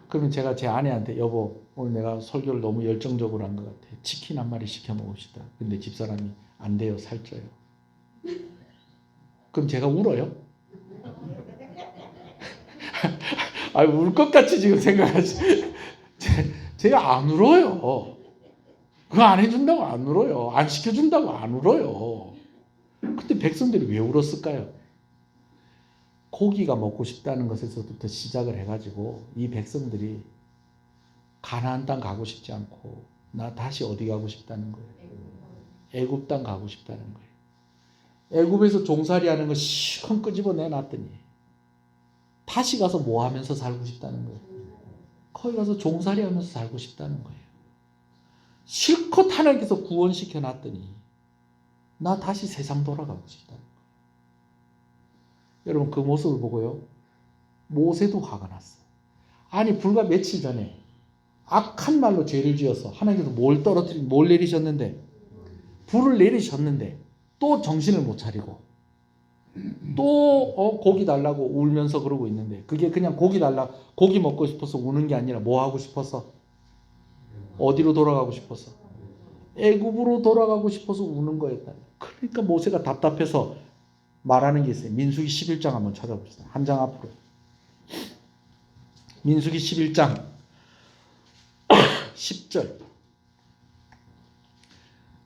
그러면 제가 제 아내한테 여보 오늘 내가 설교를 너무 열정적으로 한 것 같아. 치킨 한 마리 시켜 먹읍시다. 근데 집사람이 안 돼요, 살쪄요. 그럼 제가 울어요? 울 것 같이 지금 생각하지. 제가 안 울어요. 그거 안 해준다고 안 울어요. 안 시켜준다고 안 울어요. 그때 백성들이 왜 울었을까요? 고기가 먹고 싶다는 것에서부터 시작을 해가지고 이 백성들이 가나안 땅 가고 싶지 않고 나 다시 어디 가고 싶다는 거예요. 애굽 땅 가고 싶다는 거예요. 애굽에서 종살이 하는 거 시큰 끄집어 내놨더니 다시 가서 뭐 하면서 살고 싶다는 거예요. 거기 가서 종살이 하면서 살고 싶다는 거예요. 실컷 하나님께서 구원시켜 놨더니 나 다시 세상 돌아가고 싶다는 거예요. 여러분 그 모습을 보고요. 모세도 화가 났어요. 아니 불과 며칠 전에 악한 말로 죄를 지어서 하나님께서 뭘 내리셨는데 불을 내리셨는데 또 정신을 못 차리고 또 고기 달라고 울면서 그러고 있는데 그게 그냥 고기 먹고 싶어서 우는 게 아니라 뭐 하고 싶어서 어디로 돌아가고 싶어서 애굽으로 돌아가고 싶어서 우는 거였다. 그러니까 모세가 답답해서 말하는 게 있어요. 민수기 11장 한번 찾아봅시다. 한 장 앞으로. 민수기 11장 10절.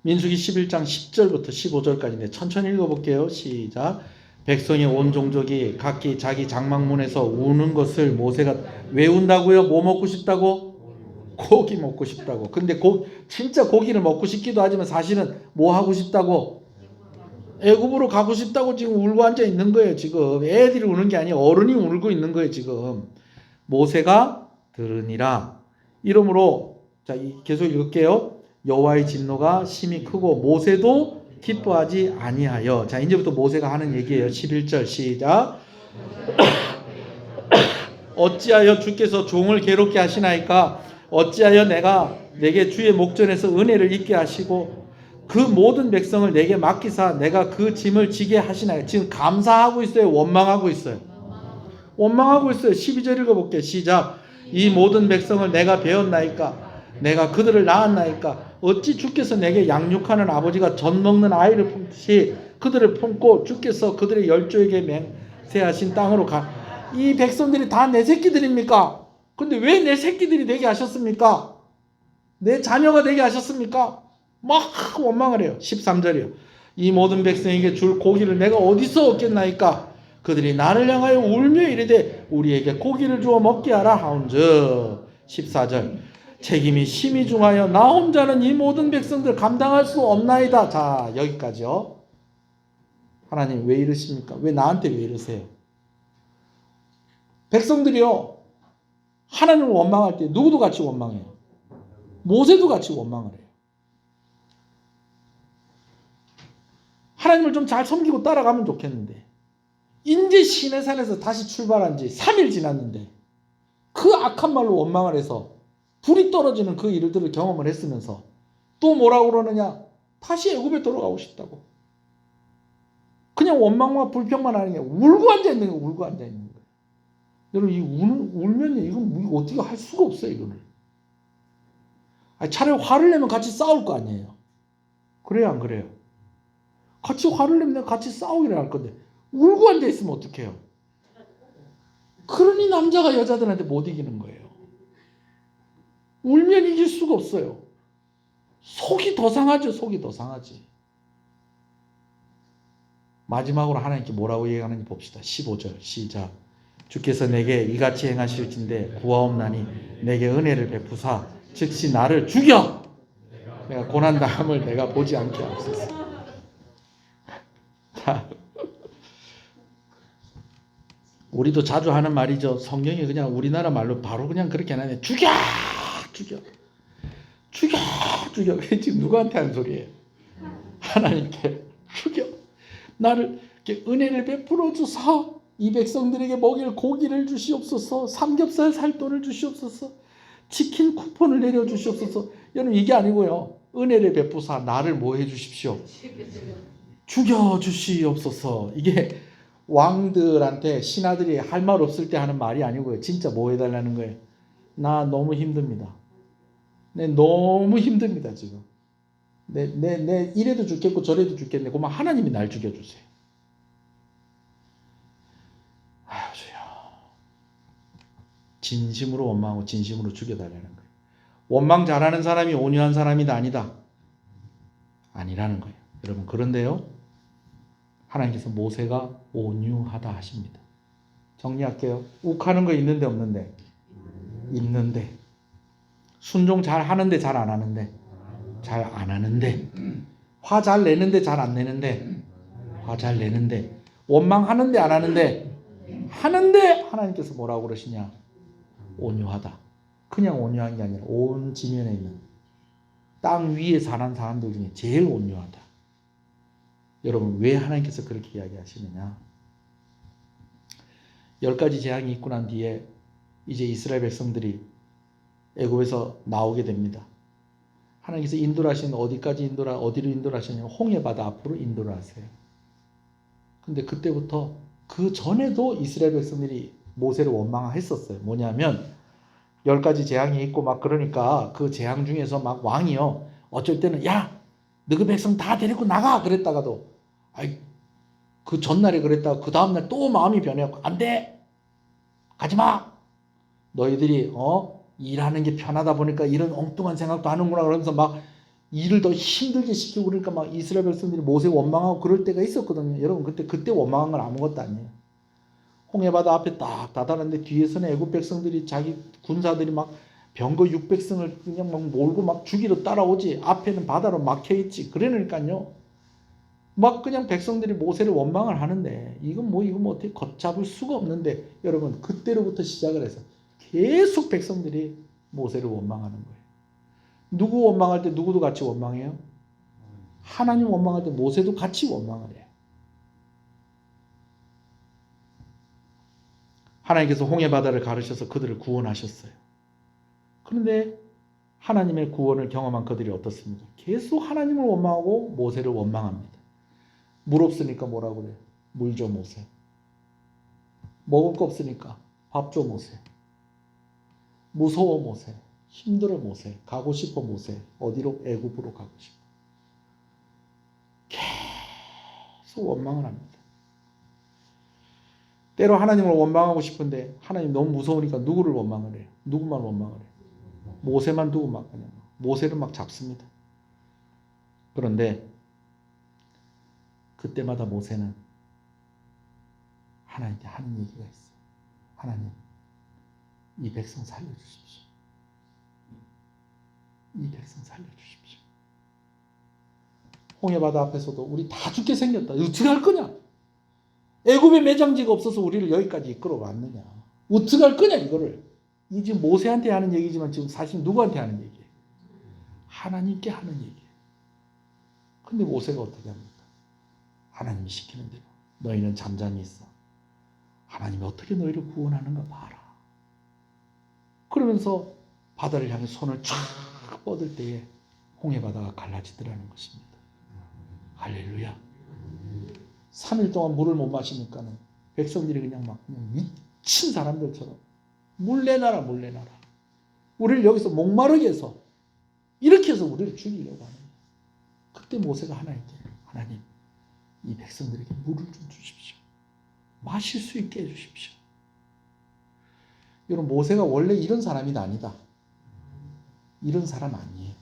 민수기 11장 10절부터 15절까지인데 천천히 읽어볼게요. 시작. 백성의 온 종족이 각기 자기 장막문에서 우는 것을 모세가 왜 운다고요? 뭐 먹고 싶다고? 고기 먹고 싶다고. 근데 진짜 고기를 먹고 싶기도 하지만 사실은 뭐 하고 싶다고? 애굽으로 가고 싶다고 지금 울고 앉아 있는 거예요. 지금 애들이 우는 게 아니에요. 어른이 울고 있는 거예요. 지금 모세가 들으니라. 이러므로 자 계속 읽을게요. 여호와의 진노가 심히 크고 모세도 기뻐하지 아니하여. 자 이제부터 모세가 하는 얘기예요. 11절 시작. 어찌하여 주께서 종을 괴롭게 하시나이까? 어찌하여 내게 주의 목전에서 은혜를 잊게 하시고 그 모든 백성을 내게 맡기사 내가 그 짐을 지게 하시나이까? 지금 감사하고 있어요? 원망하고 있어요? 원망하고 있어요. 12절 읽어볼게요. 시작. 이 모든 백성을 내가 배웠나이까? 내가 그들을 낳았나이까? 어찌 주께서 내게 양육하는 아버지가 젖 먹는 아이를 품듯이 그들을 품고 주께서 그들의 열조에게 맹세하신 땅으로 이 백성들이 다 내 새끼들입니까? 근데 왜 내 새끼들이 되게 하셨습니까? 내 자녀가 되게 하셨습니까? 막 원망을 해요. 13절이요. 이 모든 백성에게 줄 고기를 내가 어디서 얻겠나이까? 그들이 나를 향하여 울며 이르되 우리에게 고기를 주어 먹게 하라 하온즉. 14절. 책임이 심히 중하여 나 혼자는 이 모든 백성들 감당할 수 없나이다. 자 여기까지요. 하나님 왜 이러십니까? 왜 나한테 왜 이러세요? 백성들이요 하나님을 원망할 때 누구도 같이 원망해요. 모세도 같이 원망을 해요. 하나님을 좀 잘 섬기고 따라가면 좋겠는데 이제 시내산에서 다시 출발한 지 3일 지났는데 그 악한 말로 원망을 해서 불이 떨어지는 그 일들을 경험을 했으면서 또 뭐라고 그러느냐? 다시 애굽에 돌아가고 싶다고. 그냥 원망과 불평만 하는 게 울고 앉아 있는 거예요. 울고 앉아 있는 거예요. 여러분 이 울면 이건 어떻게 할 수가 없어요. 이거를. 차라리 화를 내면 같이 싸울 거 아니에요. 그래요 안 그래요? 같이 화를 내면 같이 싸우기를 할 건데 울고 앉아 있으면 어떡해요? 그러니 남자가 여자들한테 못 이기는 거예요. 울면 이길 수가 없어요. 속이 더 상하죠. 속이 더 상하지. 마지막으로 하나님께 뭐라고 얘기하는지 봅시다. 15절 시작. 주께서 내게 이같이 행하실진대 구하옵나니 내게 은혜를 베푸사 즉시 나를 죽여 내가 고난당함을 내가 보지 않게 하옵소서. 자, 우리도 자주 하는 말이죠. 성경이 그냥 우리나라 말로 바로 그냥 그렇게 하는데 죽여 지금 누구한테 하는 소리예요? 하나님께 죽여 나를 이렇게 은혜를 베풀어 주사 이 백성들에게 먹일 고기를 주시옵소서. 삼겹살 살 돈을 주시옵소서. 치킨 쿠폰을 내려 주시옵소서. 여러분 이게 아니고요. 은혜를 베푸사 나를 뭐 해 주십시오? 죽여 주시옵소서. 이게 왕들한테 신하들이 할 말 없을 때 하는 말이 아니고요. 진짜 뭐 해달라는 거예요? 나 너무 힘듭니다. 너무 힘듭니다 지금. 내 이래도 죽겠고 저래도 죽겠네. 그러면 하나님이 날 죽여주세요. 주여. 진심으로 원망하고 진심으로 죽여달라는 거예요. 원망 잘하는 사람이 온유한 사람이다 아니다? 아니라는 거예요. 여러분 그런데요. 하나님께서 모세가 온유하다 하십니다. 정리할게요. 욱하는 거 있는데 없는데? 있는데. 순종 잘 하는데 잘 안 하는데? 잘 안 하는데. 화 잘 내는데 잘 안 내는데? 화 잘 내는데. 원망하는데 안 하는데? 하는데 하나님께서 뭐라고 그러시냐? 온유하다. 그냥 온유한 게 아니라 온 지면에 있는 땅 위에 사는 사람들 중에 제일 온유하다. 여러분 왜 하나님께서 그렇게 이야기하시느냐? 10가지 재앙이 있고 난 뒤에 이제 이스라엘 백성들이 애굽에서 나오게 됩니다. 하나님께서 인도를 하시는 어디로 인도를 하시냐면 홍해바다 앞으로 인도를 하세요. 근데 그때부터 그 전에도 이스라엘 백성들이 모세를 원망했었어요. 뭐냐면 10가지 재앙이 있고 막 그러니까 그 재앙 중에서 막 왕이요. 어쩔 때는 야, 너희 백성 다 데리고 나가 그랬다가도 그 전날에 그랬다가 그 다음날 또 마음이 변해갖고 안 돼. 가지마. 너희들이 일하는 게 편하다 보니까 이런 엉뚱한 생각도 하는구나 그러면서 막 일을 더 힘들게 시키고 그러니까 막 이스라엘 백성들이 모세 원망하고 그럴 때가 있었거든요. 여러분 그때 원망한 건 아무것도 아니에요. 홍해바다 앞에 딱 다다랐는데 뒤에서는 애굽 백성들이 자기 군사들이 막 병거 600승을 그냥 막 몰고 막 죽이러 따라오지. 앞에는 바다로 막혀있지. 그러니까요. 막 그냥 백성들이 모세를 원망을 하는데 이건 뭐 어떻게 걷잡을 수가 없는데 여러분 그때로부터 시작을 해서 계속 백성들이 모세를 원망하는 거예요. 누구 원망할 때 누구도 같이 원망해요? 하나님 원망할 때 모세도 같이 원망을 해요. 하나님께서 홍해 바다를 가르셔서 그들을 구원하셨어요. 그런데 하나님의 구원을 경험한 그들이 어떻습니까? 계속 하나님을 원망하고 모세를 원망합니다. 물 없으니까 뭐라고 그래요? 물 줘 모세. 먹을 거 없으니까 밥 줘 모세. 무서워 모세. 힘들어 모세. 가고 싶어 모세. 어디로? 애굽으로 가고 싶어. 계속 원망을 합니다. 때로 하나님을 원망하고 싶은데 하나님 너무 무서우니까 누구를 원망을 해요? 누구만 원망을 해요? 모세만 두고 막 그냥 모세를 막 잡습니다. 그런데 그때마다 모세는 하나님께 하는 얘기가 있어요. 하나님, 이 백성 살려주십시오. 이 백성 살려주십시오. 홍해바다 앞에서도 우리 다 죽게 생겼다. 어떻게 할 거냐? 애굽에 매장지가 없어서 우리를 여기까지 이끌어 왔느냐? 어떻게 할 거냐 이거를. 이 지금 모세한테 하는 얘기지만 지금 사실 누구한테 하는 얘기예요? 하나님께 하는 얘기예요. 근데 모세가 어떻게 합니까? 하나님이 시키는 대로 너희는 잠잠히 있어. 하나님이 어떻게 너희를 구원하는가 봐라. 그러면서 바다를 향해 손을 쫙 뻗을 때에 홍해바다가 갈라지더라는 것입니다. 할렐루야. 3일 동안 물을 못 마시니까는 백성들이 그냥 미친 사람들처럼 물내놔라 물내놔라. 우리를 여기서 목마르게 해서 이렇게 해서 우리를 죽이려고 하는 거예요. 그때 모세가 하나님께 하나님 이 백성들에게 물을 좀 주십시오. 마실 수 있게 해주십시오. 여러분 모세가 원래 이런 사람이 아니다. 이런 사람 아니에요.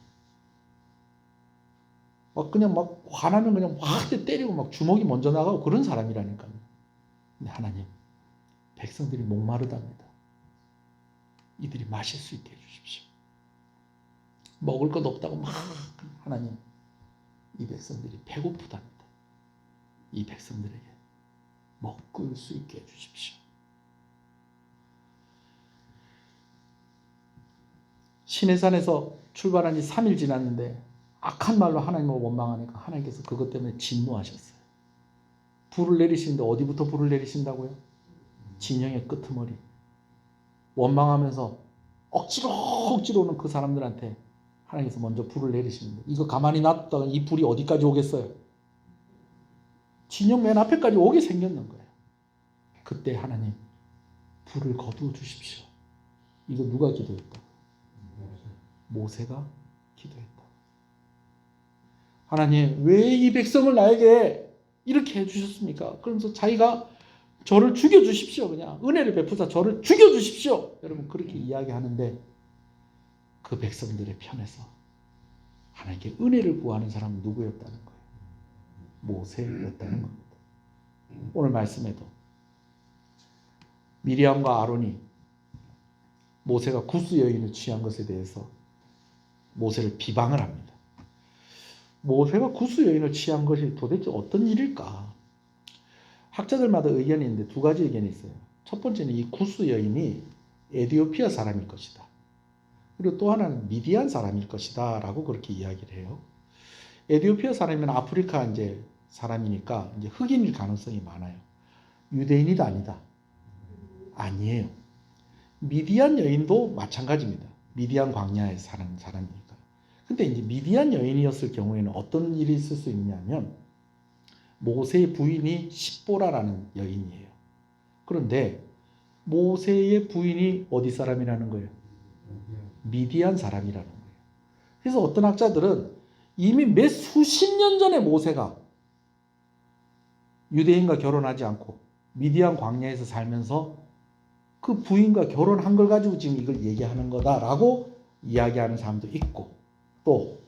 그냥 화나면 그냥 확 때리고 막 주먹이 먼저 나가고 그런 사람이라니까요. 근데 하나님 백성들이 목마르답니다. 이들이 마실 수 있게 해주십시오. 먹을 것 없다고 막 하나님 이 백성들이 배고프답니다. 이 백성들에게 먹을 수 있게 해주십시오. 시내산에서 출발한 지 3일 지났는데 악한 말로 하나님을 원망하니까 하나님께서 그것 때문에 진노하셨어요. 불을 내리시는데 어디부터 불을 내리신다고요? 진영의 끄트머리. 원망하면서 억지로는 그 사람들한테 하나님께서 먼저 불을 내리시는데 이거 가만히 놔뒀다가 이 불이 어디까지 오겠어요? 진영 맨 앞에까지 오게 생겼는 거예요. 그때 하나님 불을 거두어 주십시오. 이거 누가 기도했다? 모세가 기도했다. 하나님 왜 이 백성을 나에게 이렇게 해주셨습니까? 그러면서 자기가 저를 죽여주십시오. 그냥 은혜를 베푸사 저를 죽여주십시오. 여러분 그렇게 이야기하는데 그 백성들의 편에서 하나님께 은혜를 구하는 사람은 누구였다는 거예요? 모세였다는 겁니다. 오늘 말씀에도 미리암과 아론이 모세가 구스 여인을 취한 것에 대해서 모세를 비방을 합니다. 모세가 구스 여인을 취한 것이 도대체 어떤 일일까? 학자들마다 의견이 있는데 두 가지 의견이 있어요. 첫 번째는 이 구스 여인이 에티오피아 사람일 것이다. 그리고 또 하나는 미디안 사람일 것이다 라고 그렇게 이야기를 해요. 에티오피아 사람이면 아프리카 이제 사람이니까 이제 흑인일 가능성이 많아요. 유대인이다 아니다? 아니에요. 미디안 여인도 마찬가지입니다. 미디안 광야에 사는 사람이니까. 근데 이제 미디안 여인이었을 경우에는 어떤 일이 있을 수 있냐면 모세의 부인이 십보라라는 여인이에요. 그런데 모세의 부인이 어디 사람이라는 거예요? 미디안 사람이라는 거예요. 그래서 어떤 학자들은 이미 몇 수십 년 전에 모세가 유대인과 결혼하지 않고 미디안 광야에서 살면서 그 부인과 결혼한 걸 가지고 지금 이걸 얘기하는 거다라고 이야기하는 사람도 있고 또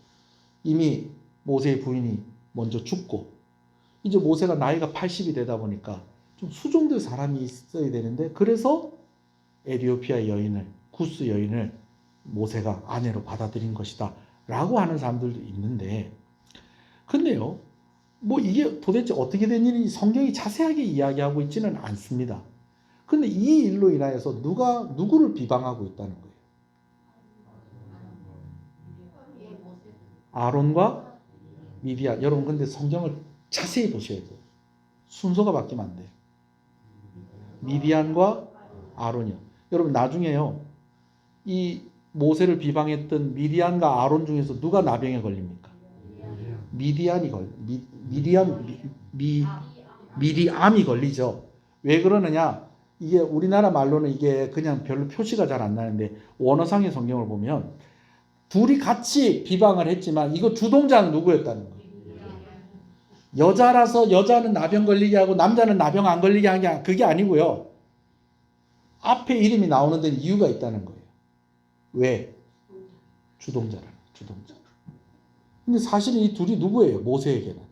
이미 모세의 부인이 먼저 죽고 이제 모세가 나이가 80이 되다 보니까 좀 수종될 사람이 있어야 되는데 그래서 에티오피아 여인을 구스 여인을 모세가 아내로 받아들인 것이다 라고 하는 사람들도 있는데, 근데요, 뭐 이게 도대체 어떻게 된 일인지 성경이 자세하게 이야기하고 있지는 않습니다. 근데 이 일로 인하여서 누가 누구를 비방하고 있다는 거예요? 아론과 미디안. 여러분 근데 성경을 자세히 보셔야 돼요. 순서가 바뀌면 안 돼요. 미디안과 아론이요. 여러분 나중에요, 이 모세를 비방했던 미디안과 아론 중에서 누가 나병에 걸립니까? 미디안이 미디암이 걸리죠. 왜 그러느냐? 이게 우리나라 말로는 이게 그냥 별로 표시가 잘 안 나는데, 원어상의 성경을 보면 둘이 같이 비방을 했지만 이거 주동자는 누구였다는 거예요? 여자라서 여자는 나병 걸리게 하고 남자는 나병 안 걸리게 한 게 그게 아니고요. 앞에 이름이 나오는 데는 이유가 있다는 거예요. 왜? 주동자라는 거예요. 주동자. 근데 사실은 이 둘이 누구예요? 모세에게는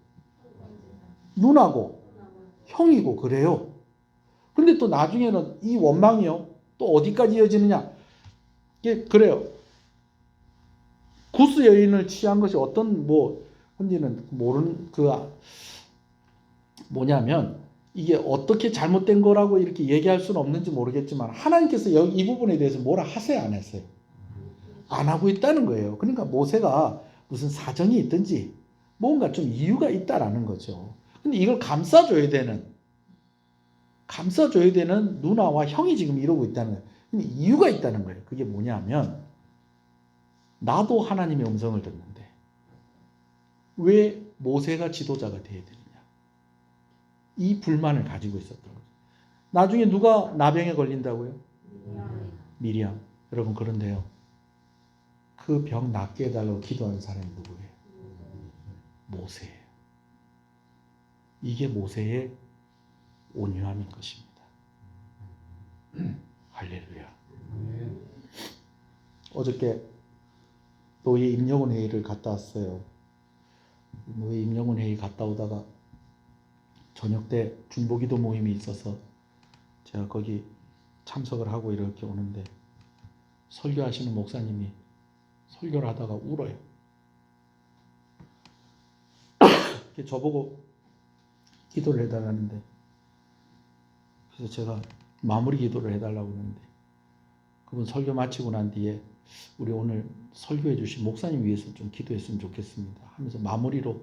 누나고 형이고 그래요. 근데 또 나중에는 이 원망이요, 또 어디까지 이어지느냐? 이게 그래요. 구스 여인을 취한 것이 어떤 뭔지는 모르는 뭐냐면, 이게 어떻게 잘못된 거라고 이렇게 얘기할 수는 없는지 모르겠지만 하나님께서 여기 이 부분에 대해서 뭐라 하세요, 안 했어요? 안 하고 있다는 거예요. 그러니까 모세가 무슨 사정이 있든지 뭔가 좀 이유가 있다라는 거죠. 근데 이걸 감싸줘야 되는 누나와 형이 지금 이러고 있다는 거예요. 근데 이유가 있다는 거예요. 그게 뭐냐면, 나도 하나님의 음성을 듣는데 왜 모세가 지도자가 되어야 되느냐, 이 불만을 가지고 있었던 거죠. 나중에 누가 나병에 걸린다고요? 미리암. 여러분 그런데요, 그 병 낫게 해달라고 기도하는 사람이 누구예요? 모세예요. 이게 모세의 온유함인 것입니다. 할렐루야. 어저께 노예 임영훈 회의를 갔다 왔어요. 노예 임영훈 회의 갔다 오다가 저녁 때 중보기도 모임이 있어서 제가 거기 참석을 하고 이렇게 오는데, 설교하시는 목사님이 설교를 하다가 울어요. 저보고 기도를 해달라는데, 그래서 제가 마무리 기도를 해달라고 했는데, 그분 설교 마치고 난 뒤에 우리 오늘 설교해 주신 목사님 위해서 좀 기도했으면 좋겠습니다 하면서 마무리로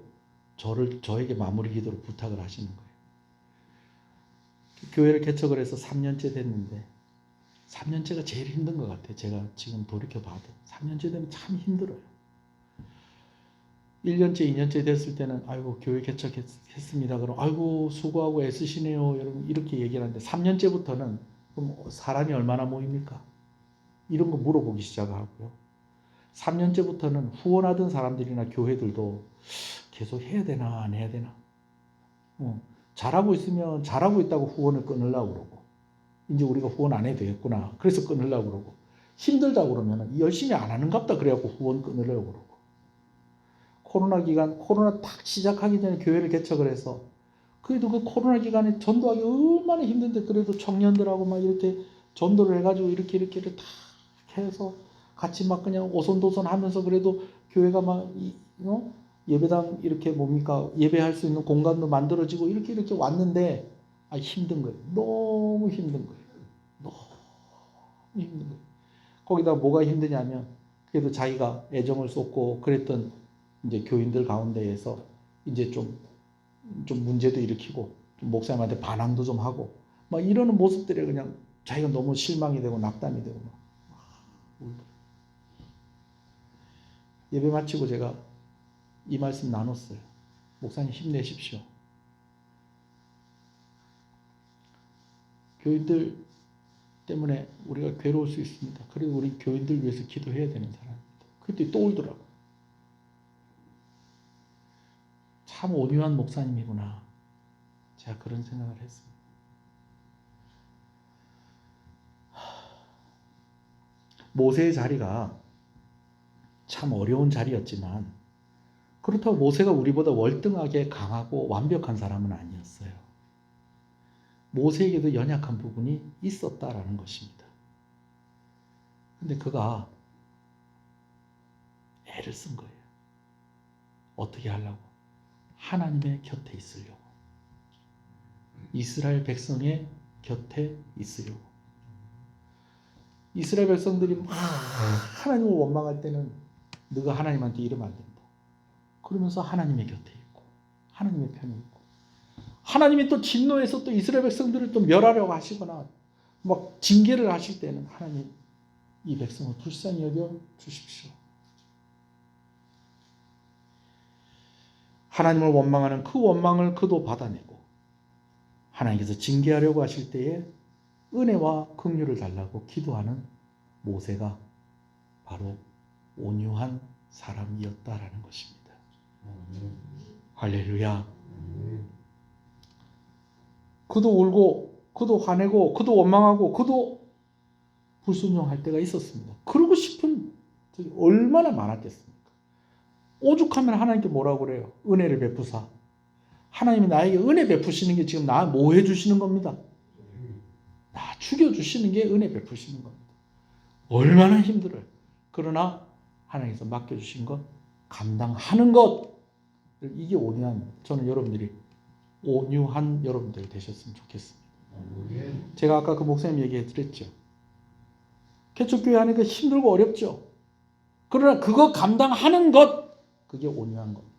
저에게 마무리 기도를 부탁을 하시는 거예요. 교회를 개척을 해서 3년째 됐는데 3년째가 제일 힘든 것 같아요. 제가 지금 돌이켜봐도 3년째 되면 참 힘들어요. 1년째 2년째 됐을 때는 아이고 교회 개척했습니다. 그럼 아이고 수고하고 애쓰시네요 여러분 이렇게 얘기를 하는데, 3년째부터는 그럼 사람이 얼마나 모입니까? 이런 거 물어보기 시작하고요. 3년째부터는 후원하던 사람들이나 교회들도 계속 해야 되나 안 해야 되나, 잘하고 있으면 잘하고 있다고 후원을 끊으려고 그러고, 이제 우리가 후원 안 해도 되겠구나 그래서 끊으려고 그러고, 힘들다고 그러면 열심히 안 하는갑다 그래갖고 후원 끊으려고 그러고. 코로나 기간, 코로나 딱 시작하기 전에 교회를 개척을 해서 그래도 그 코로나 기간에 전도하기 얼마나 힘든데, 그래도 청년들하고 막 이렇게 전도를 해가지고 이렇게 다 해서 같이 막 그냥 오손도손 하면서 그래도 교회가 막 예배당 이렇게 예배할 수 있는 공간도 만들어지고 이렇게 왔는데, 힘든 거예요. 너무 힘든 거예요. 너무 힘든 거예요. 거기다 뭐가 힘드냐면, 그래도 자기가 애정을 쏟고 그랬던 이제 교인들 가운데에서 이제 좀 문제도 일으키고 좀 목사님한테 반항도 좀 하고 막 이러는 모습들에 그냥 자기가 너무 실망이 되고 낙담이 되고 막 예배 마치고 제가 이 말씀 나눴어요. 목사님 힘내십시오. 교인들 때문에 우리가 괴로울 수 있습니다. 그리고 우리 교인들 위해서 기도해야 되는 사람입니다. 그때 또 울더라고요. 참 온유한 목사님이구나. 제가 그런 생각을 했습니다. 모세의 자리가 참 어려운 자리였지만, 그렇다고 모세가 우리보다 월등하게 강하고 완벽한 사람은 아니었어요. 모세에게도 연약한 부분이 있었다라는 것입니다. 근데 그가 애를 쓴 거예요. 어떻게 하려고? 하나님의 곁에 있으려고. 이스라엘 백성의 곁에 있으려고. 이스라엘 백성들이 막 하나님을 원망할 때는 너가 하나님한테 이러면 안 된다. 그러면서 하나님의 곁에 있고 하나님의 편에 있고, 하나님이 또 진노해서 또 이스라엘 백성들을 또 멸하려고 하시거나 막 징계를 하실 때는 하나님 이 백성을 불쌍히 여겨 주십시오. 하나님을 원망하는 그 원망을 그도 받아내고, 하나님께서 징계하려고 하실 때에 은혜와 긍휼을 달라고 기도하는 모세가 바로 온유한 사람이었다라는 것입니다. 할렐루야. 그도 울고 그도 화내고 그도 원망하고 그도 불순종할 때가 있었습니다. 그러고 싶은 적이 얼마나 많았겠습니까? 오죽하면 하나님께 뭐라고 그래요? 은혜를 베푸사. 하나님이 나에게 은혜 베푸시는 게 지금 나 뭐 해주시는 겁니다? 나 죽여주시는 게 은혜 베푸시는 겁니다. 얼마나 힘들어요. 그러나 하나님께서 맡겨주신 것 감당하는 것, 이게 온유한, 저는 여러분들이 온유한 여러분들 되셨으면 좋겠습니다. 제가 아까 그 목사님 얘기했죠. 개척교회 하니까 힘들고 어렵죠. 그러나 그거 감당하는 것, 그게 온유한 겁니다.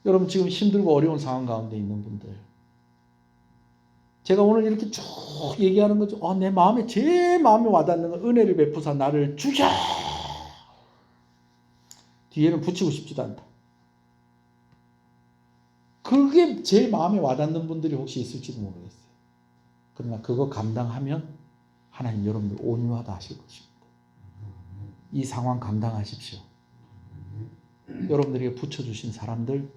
여러분 지금 힘들고 어려운 상황 가운데 있는 분들, 제가 오늘 이렇게 쭉 얘기하는 거죠. 내 마음에 제일 마음에 와닿는 건 은혜를 베푸사 나를 죽여. 뒤에는 붙이고 싶지도 않다. 그게 제일 마음에 와닿는 분들이 혹시 있을지도 모르겠어요. 그러나 그거 감당하면 하나님 여러분들 온유하다 하실 것입니다. 이 상황 감당하십시오. 여러분들에게 붙여주신 사람들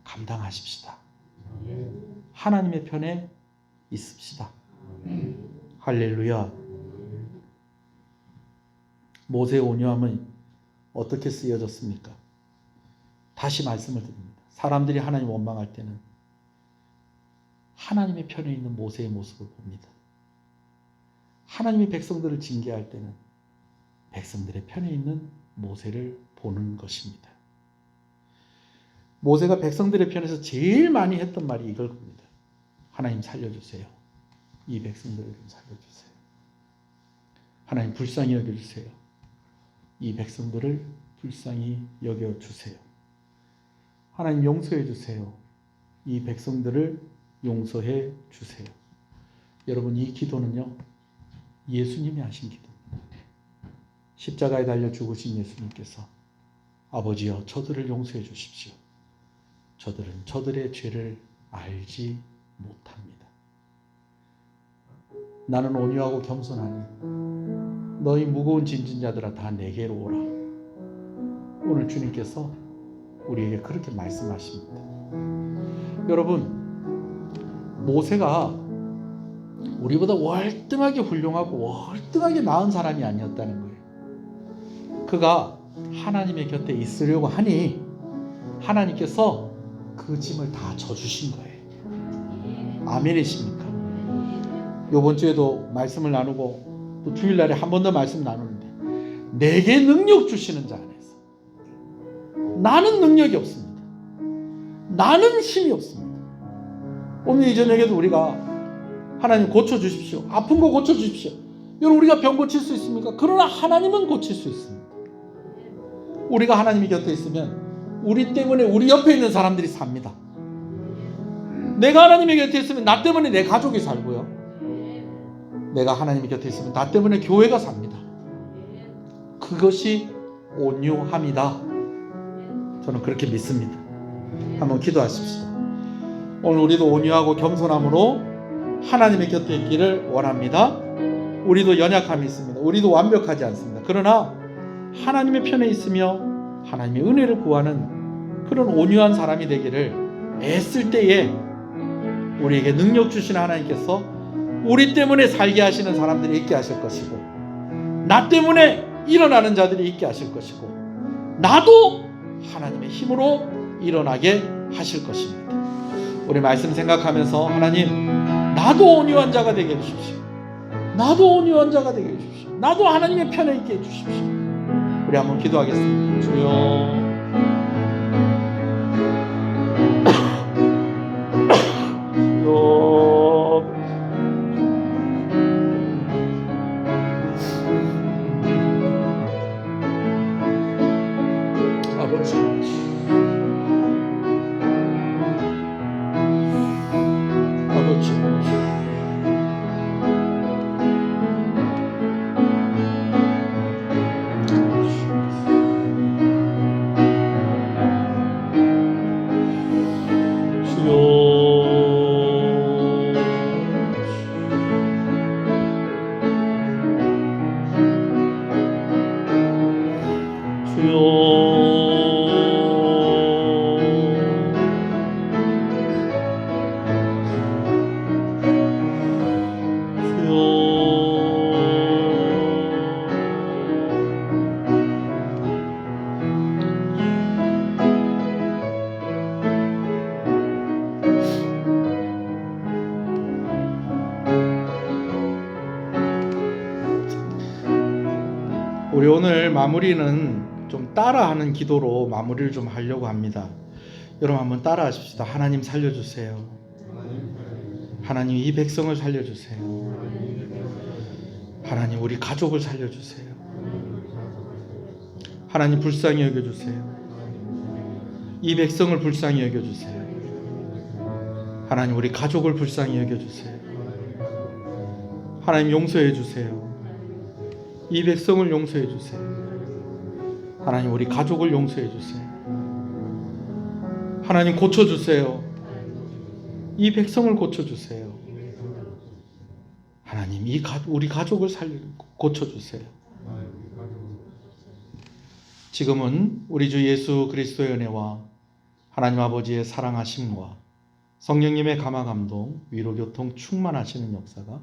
감당하십시다. 하나님의 편에 있읍시다. 할렐루야. 모세의 온유함은 어떻게 쓰여졌습니까? 다시 말씀을 드립니다. 사람들이 하나님 원망할 때는 하나님의 편에 있는 모세의 모습을 봅니다. 하나님이 백성들을 징계할 때는 백성들의 편에 있는 모세를 보는 것입니다. 모세가 백성들의 편에서 제일 많이 했던 말이 이걸 겁니다. 하나님 살려주세요. 이 백성들을 좀 살려주세요. 하나님 불쌍히 여겨주세요. 이 백성들을 불쌍히 여겨주세요. 하나님 용서해 주세요. 이 백성들을 용서해 주세요. 여러분 이 기도는요, 예수님이 하신 기도입니다. 십자가에 달려 죽으신 예수님께서 아버지여 저들을 용서해 주십시오. 저들은 저들의 죄를 알지 못합니다. 나는 온유하고 겸손하니 너희 무거운 짐진 자들아 다 내게로 오라. 오늘 주님께서 우리에게 그렇게 말씀하십니다. 여러분 모세가 우리보다 월등하게 훌륭하고 월등하게 나은 사람이 아니었다는 거예요. 그가 하나님의 곁에 있으려고 하니 하나님께서 그 짐을 다 져주신 거예요. 아멘이십니까? 이번 주에도 말씀을 나누고 또 주일날에 한 번 더 말씀 나누는데, 내게 능력 주시는 자 안에서 나는 능력이 없습니다. 나는 힘이 없습니다. 오늘 이 저녁에도 우리가 하나님 고쳐주십시오. 아픈 거 고쳐주십시오. 여러분 우리가 병 고칠 수 있습니까? 그러나 하나님은 고칠 수 있습니다. 우리가 하나님이 곁에 있으면 우리 때문에 우리 옆에 있는 사람들이 삽니다. 내가 하나님의 곁에 있으면 나 때문에 내 가족이 살고요. 내가 하나님의 곁에 있으면 나 때문에 교회가 삽니다. 그것이 온유함이다. 저는 그렇게 믿습니다. 한번 기도하십시다. 오늘 우리도 온유하고 겸손함으로 하나님의 곁에 있기를 원합니다. 우리도 연약함이 있습니다. 우리도 완벽하지 않습니다. 그러나 하나님의 편에 있으며 하나님의 은혜를 구하는 그런 온유한 사람이 되기를 애쓸 때에 우리에게 능력 주시는 하나님께서 우리 때문에 살게 하시는 사람들이 있게 하실 것이고, 나 때문에 일어나는 자들이 있게 하실 것이고, 나도 하나님의 힘으로 일어나게 하실 것입니다. 우리 말씀 생각하면서 하나님 나도 온유한 자가 되게 해주십시오. 나도 온유한 자가 되게 해주십시오. 나도 하나님의 편에 있게 해주십시오. 우리 한번 기도하겠습니다. 주여, 주여, 아버지, 아버지, 우리 오늘 마무리는 좀 따라하는 기도로 마무리를 좀 하려고 합니다. 여러분 한번 따라 하십시다. 하나님 살려주세요. 하나님 이 백성을 살려주세요. 하나님 우리 가족을 살려주세요. 하나님 불쌍히 여겨주세요. 이 백성을 불쌍히 여겨주세요. 하나님 우리 가족을 불쌍히 여겨주세요. 하나님 용서해 주세요. 이 백성을 용서해 주세요. 하나님 우리 가족을 용서해 주세요. 하나님 고쳐주세요. 이 백성을 고쳐주세요. 하나님 우리 가족을 고쳐주세요. 지금은 우리 주 예수 그리스도의 은혜와 하나님 아버지의 사랑하심과 성령님의 감화감동 위로 교통 충만하시는 역사가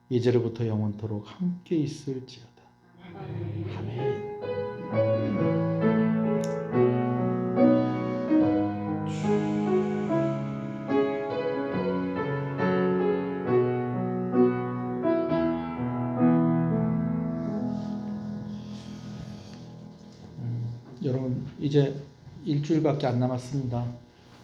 이제로부터 영원토록 함께 있을지어다. 아멘. 여러분 이제 일주일밖에 안 남았습니다.